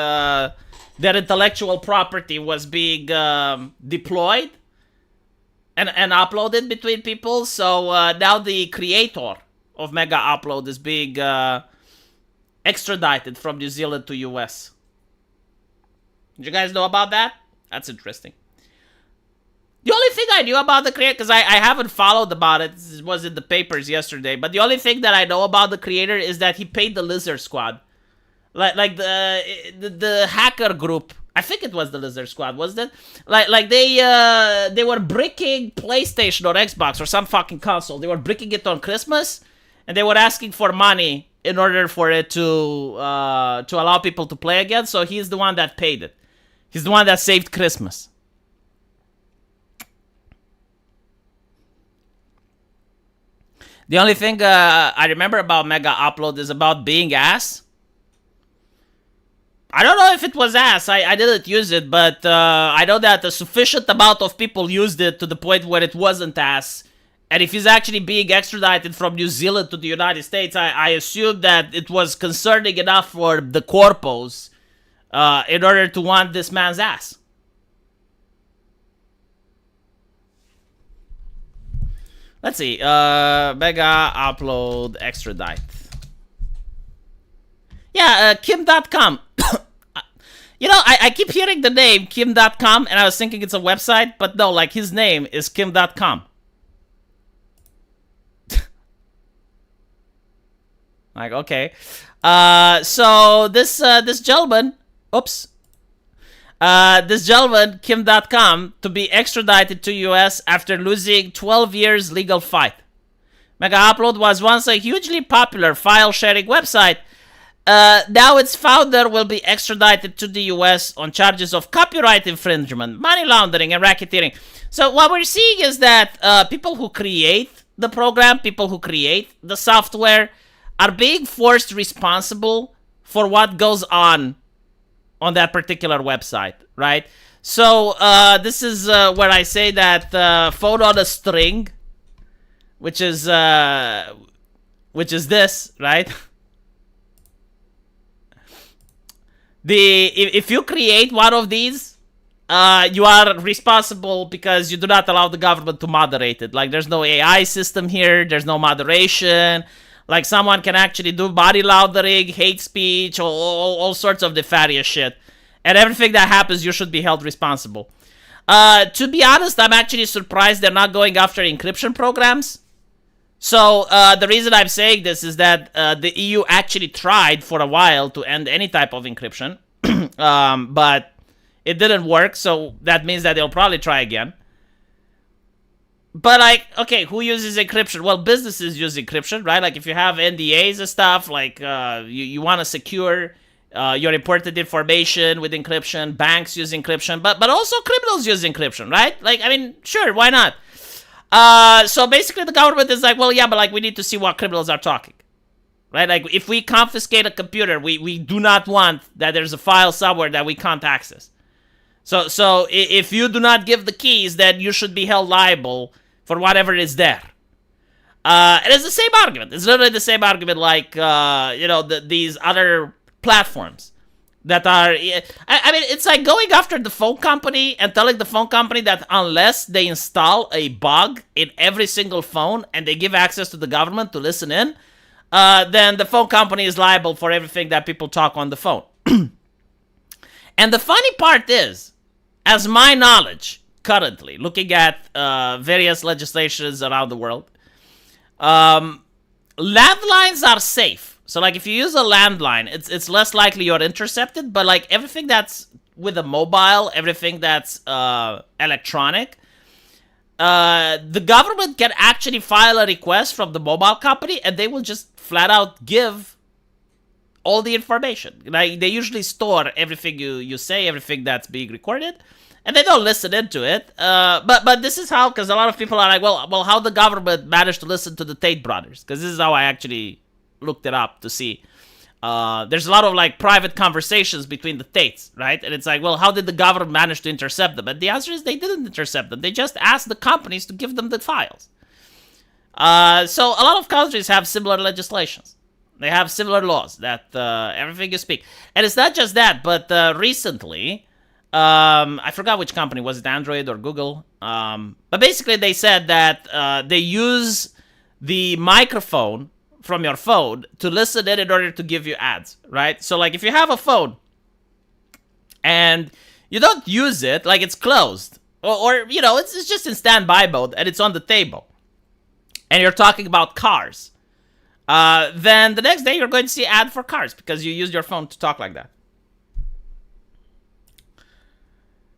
their intellectual property was being deployed and uploaded between people. So now the creator of Mega Upload is being extradited from New Zealand to US. Did you guys know about that? That's interesting. The only thing I knew about the creator, because I haven't followed about it, it was in the papers yesterday, but the only thing that I know about the creator is that he paid the Lizard Squad. Like the hacker group, I think it was the Lizard Squad, wasn't it? Like they were bricking PlayStation or Xbox or some fucking console. They were bricking it on Christmas, and they were asking for money in order for it to allow people to play again. So he's the one that paid it. He's the one that saved Christmas. The only thing I remember about Mega Upload is about being ass. I don't know if it was ass. I didn't use it, but I know that a sufficient amount of people used it to the point where it wasn't ass. And if he's actually being extradited from New Zealand to the United States, I assume that it was concerning enough for the corpos in order to want this man's ass. Let's see. Mega Upload extradite. Yeah, Kim.com. You know, I keep hearing the name Kim.com, and I was thinking it's a website, but no, like, his name is Kim.com. Like, okay. So this gentleman, oops. This gentleman, Kim.com, to be extradited to US after losing 12 years legal fight. Mega Upload was once a hugely popular file-sharing website. Now its founder will be extradited to the US on charges of copyright infringement, money laundering, and racketeering. So what we're seeing is that people who create the program, people who create the software, are being forced responsible for what goes on that particular website, right? So this is where I say that phone on a string, which is this, right? If you create one of these, you are responsible because you do not allow the government to moderate it. Like, there's no AI system here, there's no moderation. Like, someone can actually do body laundering, hate speech, all sorts of nefarious shit. And everything that happens, you should be held responsible. To be honest, I'm actually surprised they're not going after encryption programs. So, the reason I'm saying this is that the EU actually tried for a while to end any type of encryption. But it didn't work, so that means that they'll probably try again. But, like, okay, who uses encryption? Well, businesses use encryption, right? Like, if you have NDAs and stuff, like, you want to secure your important information with encryption, banks use encryption, but also criminals use encryption, right? Like, I mean, sure, why not? So basically the government is like, well, yeah, but, like, we need to see what criminals are talking, right? Like, if we confiscate a computer, we do not want that there's a file somewhere that we can't access. So if you do not give the keys, then you should be held liable for whatever is there. And it's the same argument. It's literally the same argument like, these other platforms that are... I mean, it's like going after the phone company and telling the phone company that unless they install a bug in every single phone and they give access to the government to listen in, then the phone company is liable for everything that people talk on the phone. And the funny part is, as my knowledge currently, looking at various legislations around the world, landlines are safe. So, like, if you use a landline, it's less likely you're intercepted, but, like, everything that's with a mobile, everything that's electronic, the government can actually file a request from the mobile company, and they will just flat out give all the information. Like, they usually store everything you say, everything that's being recorded, and they don't listen into it. But this is how, because a lot of people are like, well, how the government managed to listen to the Tate brothers? Because this is how I actually looked it up to see. There's a lot of, like, private conversations between the Tates, right? And it's like, well, how did the government manage to intercept them? And the answer is they didn't intercept them. They just asked the companies to give them the files. So a lot of countries have similar legislations. They have similar laws that everything you speak. And it's not just that, but recently, I forgot which company, was it Android or Google? But basically they said that they use the microphone from your phone to listen in order to give you ads, right? So, like, if you have a phone and you don't use it, like, it's closed, or it's just in standby mode and it's on the table, and you're talking about cars, then the next day you're going to see ad for cars because you used your phone to talk like that.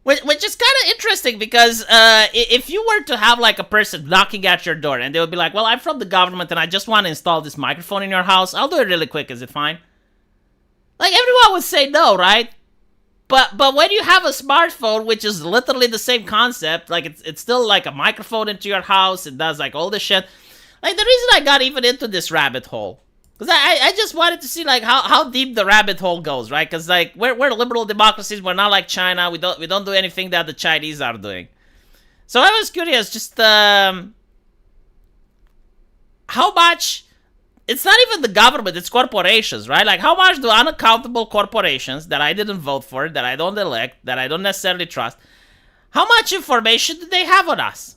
Which is kind of interesting because if you were to have, like, a person knocking at your door and they would be like, well, I'm from the government and I just want to install this microphone in your house. I'll do it really quick. Is it fine? Like, everyone would say no, right? But when you have a smartphone, which is literally the same concept, like, it's still like a microphone into your house. It does, like, all this shit. Like, the reason I got even into this rabbit hole, because I just wanted to see, like, how deep the rabbit hole goes, right? Because, like, we're liberal democracies. We're not like China. We don't do anything that the Chinese are doing. So I was curious, just how much... It's not even the government, it's corporations, right? Like, how much do unaccountable corporations that I didn't vote for, that I don't elect, that I don't necessarily trust, how much information do they have on us?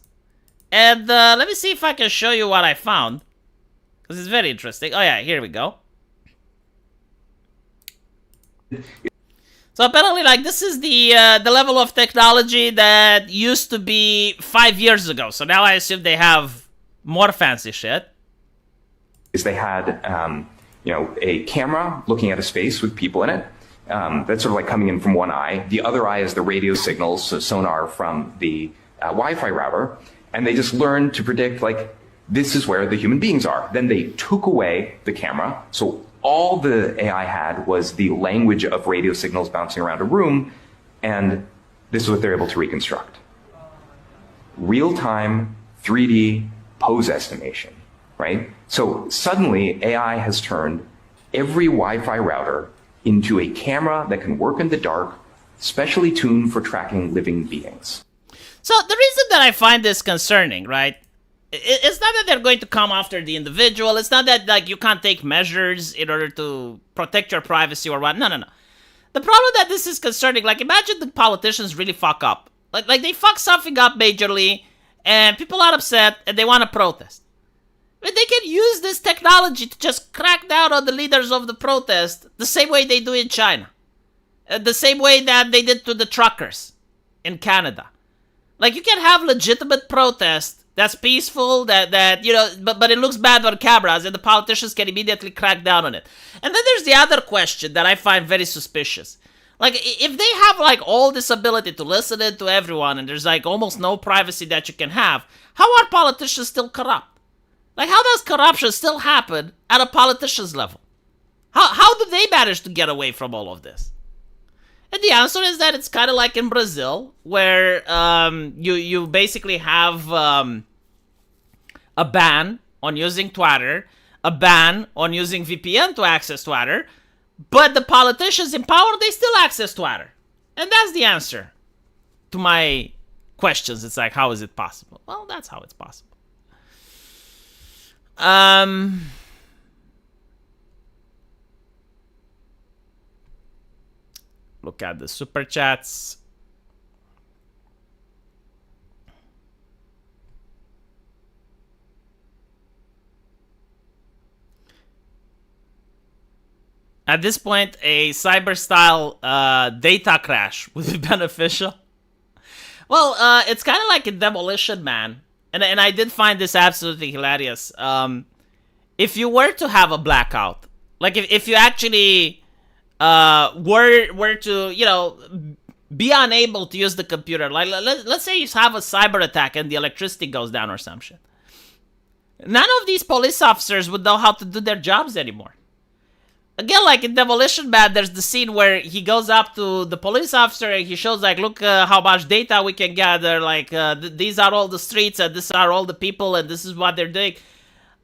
And let me see if I can show you what I found. This is very interesting. Oh yeah, here we go. So apparently, like, this is the level of technology that used to be 5 years ago. So now I assume they have more fancy shit. They had a camera looking at a space with people in it. That's sort of like coming in from one eye. The other eye is the radio signals, so sonar from the Wi-Fi router. And they just learned to predict, like, this is where the human beings are. Then they took away the camera. So all the AI had was the language of radio signals bouncing around a room. And this is what they're able to reconstruct. Real-time 3D pose estimation, right? So suddenly AI has turned every Wi-Fi router into a camera that can work in the dark, specially tuned for tracking living beings. So the reason that I find this concerning, right? It's not that they're going to come after the individual. It's not that, like, you can't take measures in order to protect your privacy or what. No. The problem that this is concerning, like, imagine the politicians really fuck up. Like they fuck something up majorly, and people are upset, and they want to protest. But they can use this technology to just crack down on the leaders of the protest the same way they do in China. The same way that they did to the truckers in Canada. Like, you can have legitimate protest that's peaceful, but it looks bad on cameras, and the politicians can immediately crack down on it. And then there's the other question that I find very suspicious. Like, if they have, like, all this ability to listen in to everyone, and there's, like, almost no privacy that you can have, how are politicians still corrupt? Like, how does corruption still happen at a politician's level? How do they manage to get away from all of this? And the answer is that it's kind of like in Brazil, where you basically have a ban on using Twitter, a ban on using VPN to access Twitter, but the politicians in power, they still access Twitter. And that's the answer to my questions. It's like, how is it possible? Well, that's how it's possible. Look at the super chats. At this point, a cyber-style data crash would be beneficial. Well, it's kind of like a Demolition Man. And I did find this absolutely hilarious. If you were to have a blackout, like if you actually were to, be unable to use the computer, like let's say you have a cyber attack and the electricity goes down or some shit. None of these police officers would know how to do their jobs anymore. Again, like in Demolition Man, there's the scene where he goes up to the police officer and he shows, like, look how much data we can gather. Like, these are all the streets and these are all the people and this is what they're doing.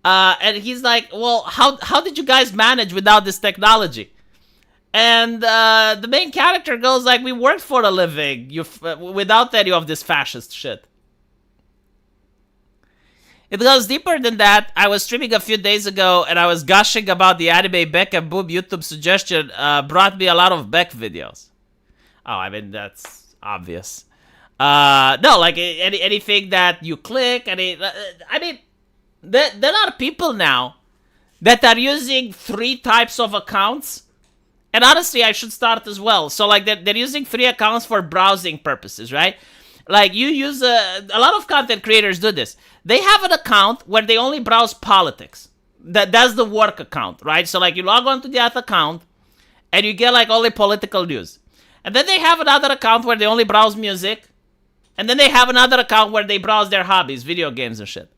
And he's like, well, how did you guys manage without this technology? And the main character goes like, we worked for a living without any of this fascist shit. It goes deeper than that. I was streaming a few days ago and I was gushing about the anime Beck and Boom YouTube suggestion brought me a lot of Beck videos. Oh, I mean, that's obvious. No, like anything that you click, I mean, there are people now that are using 3 types of accounts. And honestly, I should start as well. So, like, they're using 3 accounts for browsing purposes, right? Like, you use a lot of content creators do this. They have an account where they only browse politics. That's the work account, right? So, like, you log on to that account and you get, like, only political news. And then they have another account where they only browse music. And then they have another account where they browse their hobbies, video games and shit.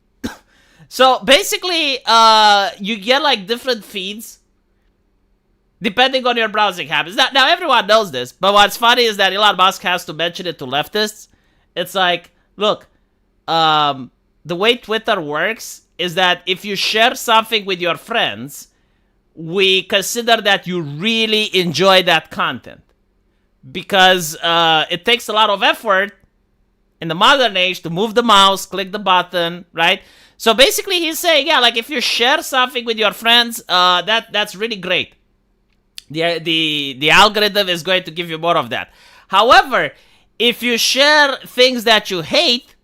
So, basically, you get, like, different feeds depending on your browsing habits. Now, everyone knows this, but what's funny is that Elon Musk has to mention it to leftists. It's like, look, the way Twitter works is that if you share something with your friends, we consider that you really enjoy that content. Because it takes a lot of effort in the modern age to move the mouse, click the button, right? So basically he's saying, yeah, like if you share something with your friends, that's really great. The algorithm is going to give you more of that. However, if you share things that you hate,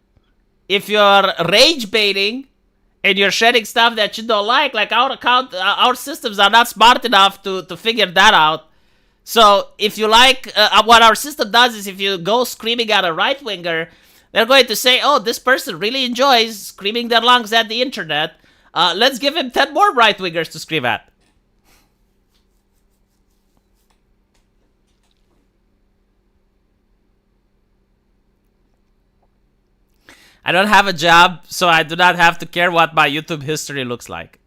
if you're rage baiting and you're sharing stuff that you don't like our systems are not smart enough to figure that out. So if you like, what our system does is if you go screaming at a right-winger, they're going to say, oh, this person really enjoys screaming their lungs at the internet. Let's give him 10 more right-wingers to scream at. I don't have a job, so I do not have to care what my YouTube history looks like.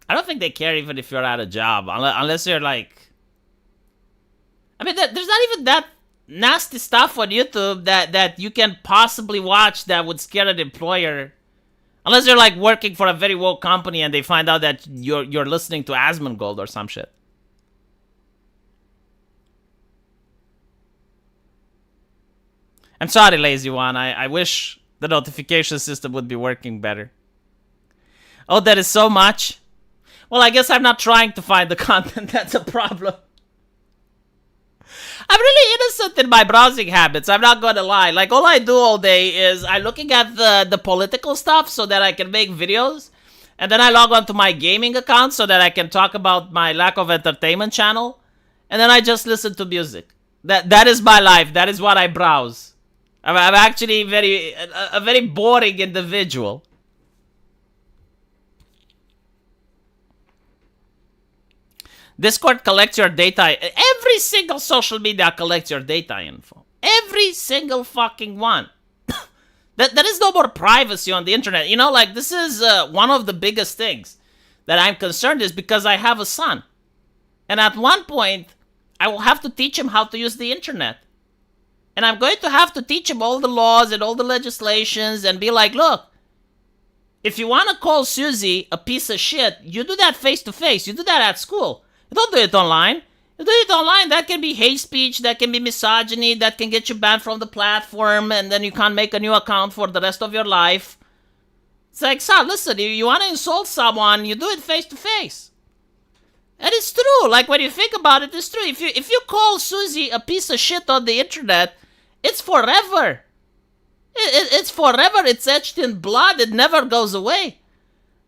I don't think they care even if you're at a job, unless you're like... I mean, there's not even that nasty stuff on YouTube that you can possibly watch that would scare an employer. Unless you're like working for a very woke company and they find out that you're listening to Asmongold or some shit. I'm sorry, lazy one. I wish the notification system would be working better. Oh, that is so much? Well, I guess I'm not trying to find the content. That's a problem. I'm really innocent in my browsing habits. I'm not going to lie. Like, all I do all day is I'm looking at the political stuff so that I can make videos. And then I log on to my gaming account so that I can talk about my lack of entertainment channel. And then I just listen to music. That is my life. That is what I browse. I'm actually a very boring individual. Discord collects your data. Every single social media collects your data info. Every single fucking one. There is no more privacy on the internet. You know, like, this is one of the biggest things that I'm concerned is because I have a son. And at one point, I will have to teach him how to use the internet. And I'm going to have to teach him all the laws and all the legislations and be like, look, if you want to call Susie a piece of shit, you do that face to face. You do that at school. You don't do it online. You do it online, that can be hate speech, that can be misogyny, that can get you banned from the platform, and then you can't make a new account for the rest of your life. It's like, son, listen, you want to insult someone, you do it face to face. And it's true. Like, when you think about it, it's true. If you call Susie a piece of shit on the internet, it's forever. It's forever. It's etched in blood. It never goes away.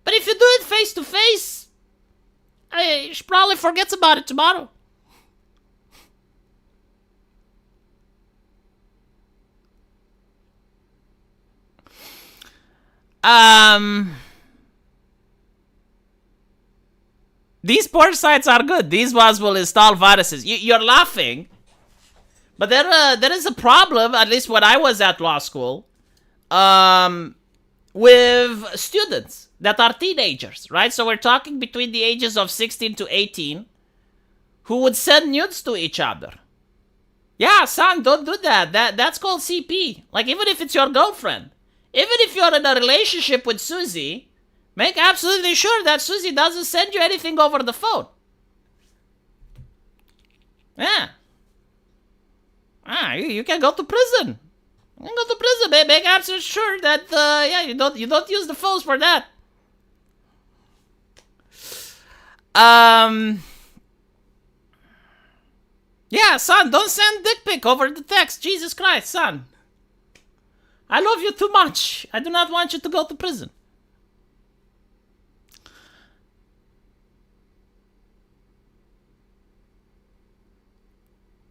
But if you do it face to face, she probably forgets about it tomorrow. These porn sites are good. These ones will install viruses. You're laughing, but there is a problem, at least when I was at law school, with students that are teenagers, right? So we're talking between the ages of 16 to 18 who would send nudes to each other. Yeah, son, don't do that. That's called CP. Like, even if it's your girlfriend. Even if you're in a relationship with Susie, make absolutely sure that Susie doesn't send you anything over the phone. Yeah. You can go to prison. You can go to prison. Make absolutely sure that you don't use the phones for that. Yeah, son, don't send dick pic over the text. Jesus Christ, son. I love you too much. I do not want you to go to prison.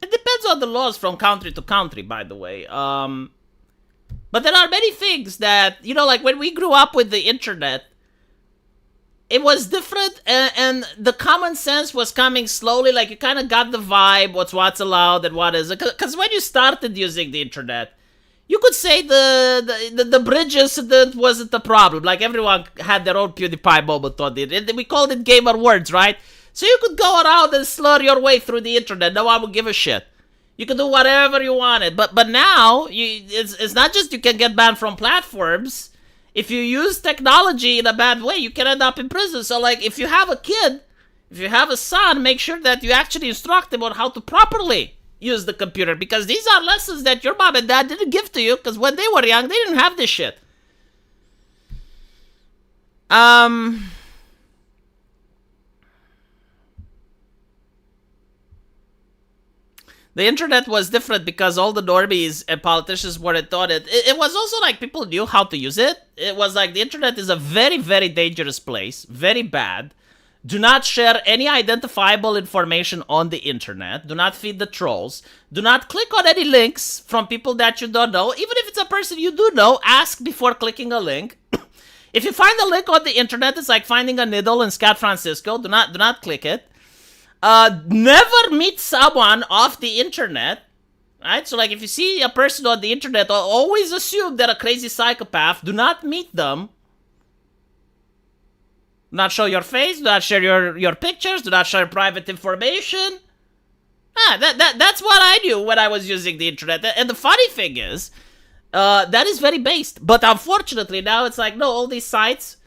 It depends on the laws from country to country, by the way. But there are many things that, you know, like when we grew up with the internet, it was different, and the common sense was coming slowly. Like, you kind of got the vibe, what's allowed and what isn't. Because when you started using the internet, you could say the bridge incident wasn't the problem. Like, everyone had their own PewDiePie moment on it. And we called it gamer words, right? So you could go around and slur your way through the internet. No one would give a shit. You could do whatever you wanted. But now, it's not just you can get banned from platforms. If you use technology in a bad way, you can end up in prison. So, like, if you have a kid, if you have a son, make sure that you actually instruct them on how to properly use the computer. Because these are lessons that your mom and dad didn't give to you. Because when they were young, they didn't have this shit. The internet was different because all the normies and politicians weren't taught it. It was also like people knew how to use it. It was like the internet is a very, very dangerous place. Very bad. Do not share any identifiable information on the internet. Do not feed the trolls. Do not click on any links from people that you don't know. Even if it's a person you do know, ask before clicking a link. If you find a link on the internet, it's like finding a needle in San Francisco. Do not click it. Never meet someone off the internet. Right? So, like, if you see a person on the internet, always assume they're a crazy psychopath. Do not meet them. Do not show your face. Do not share your pictures. Do not share private information. That's what I knew when I was using the internet. And the funny thing is, that is very based. But unfortunately, now it's like, no, all these sites,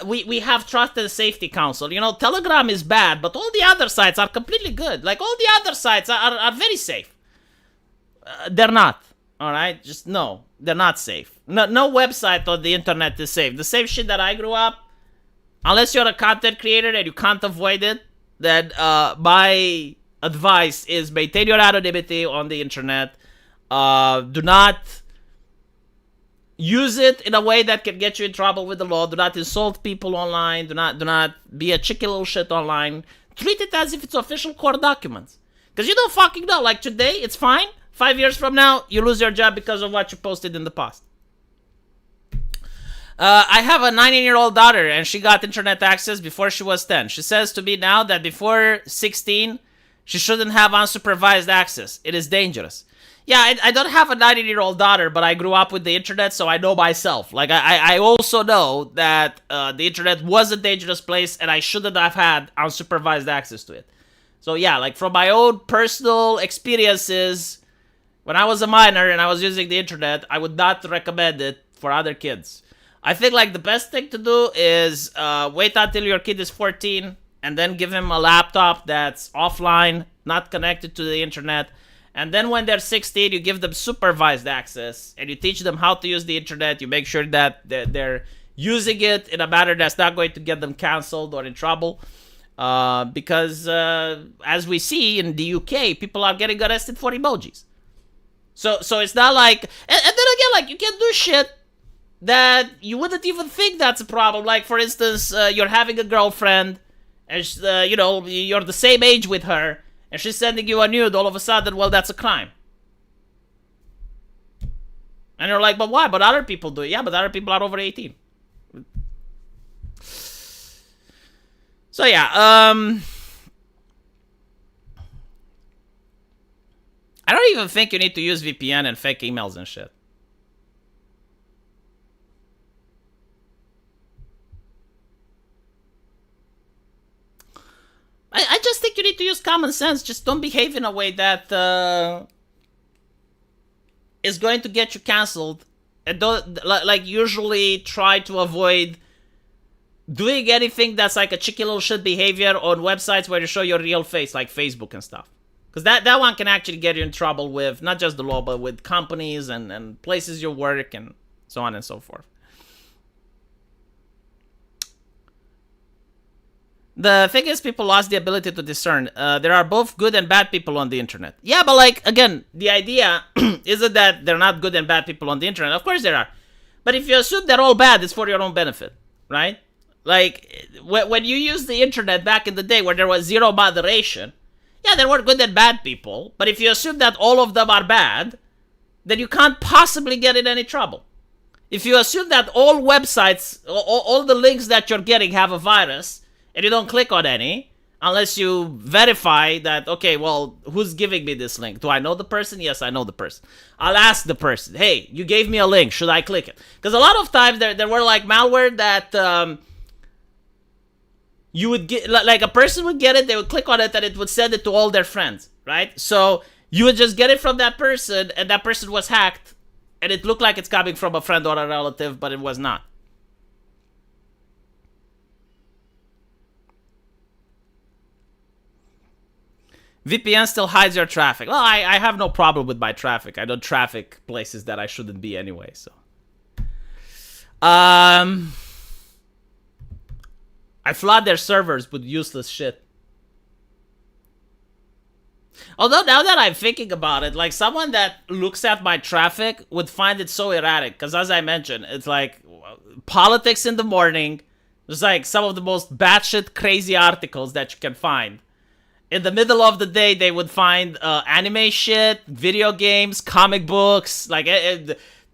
we have Trust and Safety Council. You know, Telegram is bad, but all the other sites are completely good. Like, all the other sites are very safe. They're not. All right? Just no. They're not safe. No website on the internet is safe. The same shit that I grew up, unless you're a content creator and you can't avoid it, then my advice is maintain your anonymity on the internet. Do not use it in a way that can get you in trouble with the law. Do not insult people online. Do not be a chicky little shit online. Treat it as if it's official court documents. Because you don't fucking know. Like, today, it's fine. 5 years from now, you lose your job because of what you posted in the past. I have a 19-year-old daughter, and she got internet access before she was 10. She says to me now that before 16, she shouldn't have unsupervised access. It is dangerous. Yeah, I don't have a 19-year-old daughter, but I grew up with the internet, so I know myself. Like, I also know that the internet was a dangerous place, and I shouldn't have had unsupervised access to it. So yeah, like, from my own personal experiences, when I was a minor and I was using the internet, I would not recommend it for other kids. I think, like, the best thing to do is wait until your kid is 14 and then give him a laptop that's offline, not connected to the internet. And then when they're 16, you give them supervised access and you teach them how to use the internet. You make sure that they're using it in a manner that's not going to get them canceled or in trouble. Because as we see in the UK, people are getting arrested for emojis. So it's not like... And then again, like, you can do shit that you wouldn't even think that's a problem. Like, for instance, you're having a girlfriend, and you know, you're the same age with her, and she's sending you a nude. All of a sudden, well, that's a crime. And you're like, but why? But other people do it. Yeah, but other people are over 18. So yeah, I don't even think you need to use VPN and fake emails and shit. I just think you need to use common sense. Just don't behave in a way that is going to get you canceled. And don't, like, usually try to avoid doing anything that's like a cheeky little shit behavior on websites where you show your real face, like Facebook and stuff. Because that one can actually get you in trouble with not just the law, but with companies and places you work and so on and so forth. The thing is, people lost the ability to discern. There are both good and bad people on the internet. Yeah, but, like, again, the idea isn't that there are not good and bad people on the internet. Of course there are. But if you assume they're all bad, it's for your own benefit, right? Like, when you used the internet back in the day where there was zero moderation, yeah, there were good and bad people. But if you assume that all of them are bad, then you can't possibly get in any trouble. If you assume that all websites, all the links that you're getting have a virus, and you don't click on any, unless you verify that, okay, well, who's giving me this link? Do I know the person? Yes, I know the person. I'll ask the person, hey, you gave me a link, should I click it? Because a lot of times there were, like, malware that you would get, like, a person would get it, they would click on it, and it would send it to all their friends, right? So you would just get it from that person, and that person was hacked, and it looked like it's coming from a friend or a relative, but it was not. VPN still hides your traffic. Well, I have no problem with my traffic. I don't traffic places that I shouldn't be anyway, so. I flood their servers with useless shit. Although, now that I'm thinking about it, like, someone that looks at my traffic would find it so erratic. Because, as I mentioned, it's like politics in the morning. There's, like, some of the most batshit crazy articles that you can find. In the middle of the day, they would find anime shit, video games, comic books, like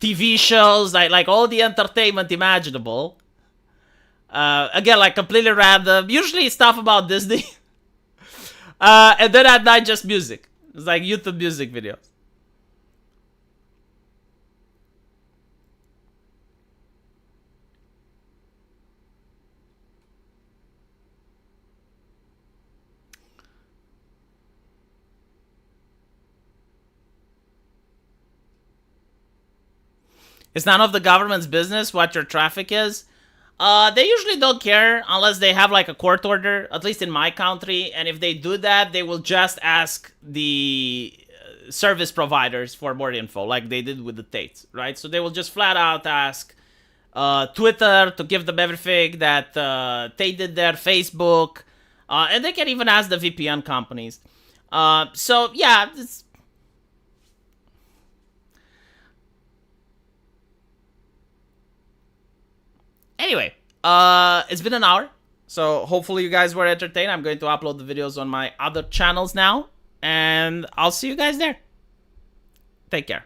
TV shows, like all the entertainment imaginable. Again, like, completely random. Usually stuff about Disney. And then at night, just music. It's like YouTube music videos. It's none of the government's business what your traffic is. They usually don't care unless they have like a court order, at least in my country. And if they do that, they will just ask the service providers for more info, like they did with the Tates, right? So they will just flat out ask Twitter to give them everything that Tate did there, Facebook, and they can even ask the VPN companies. So yeah, anyway, it's been an hour, so hopefully you guys were entertained. I'm going to upload the videos on my other channels now, and I'll see you guys there. Take care.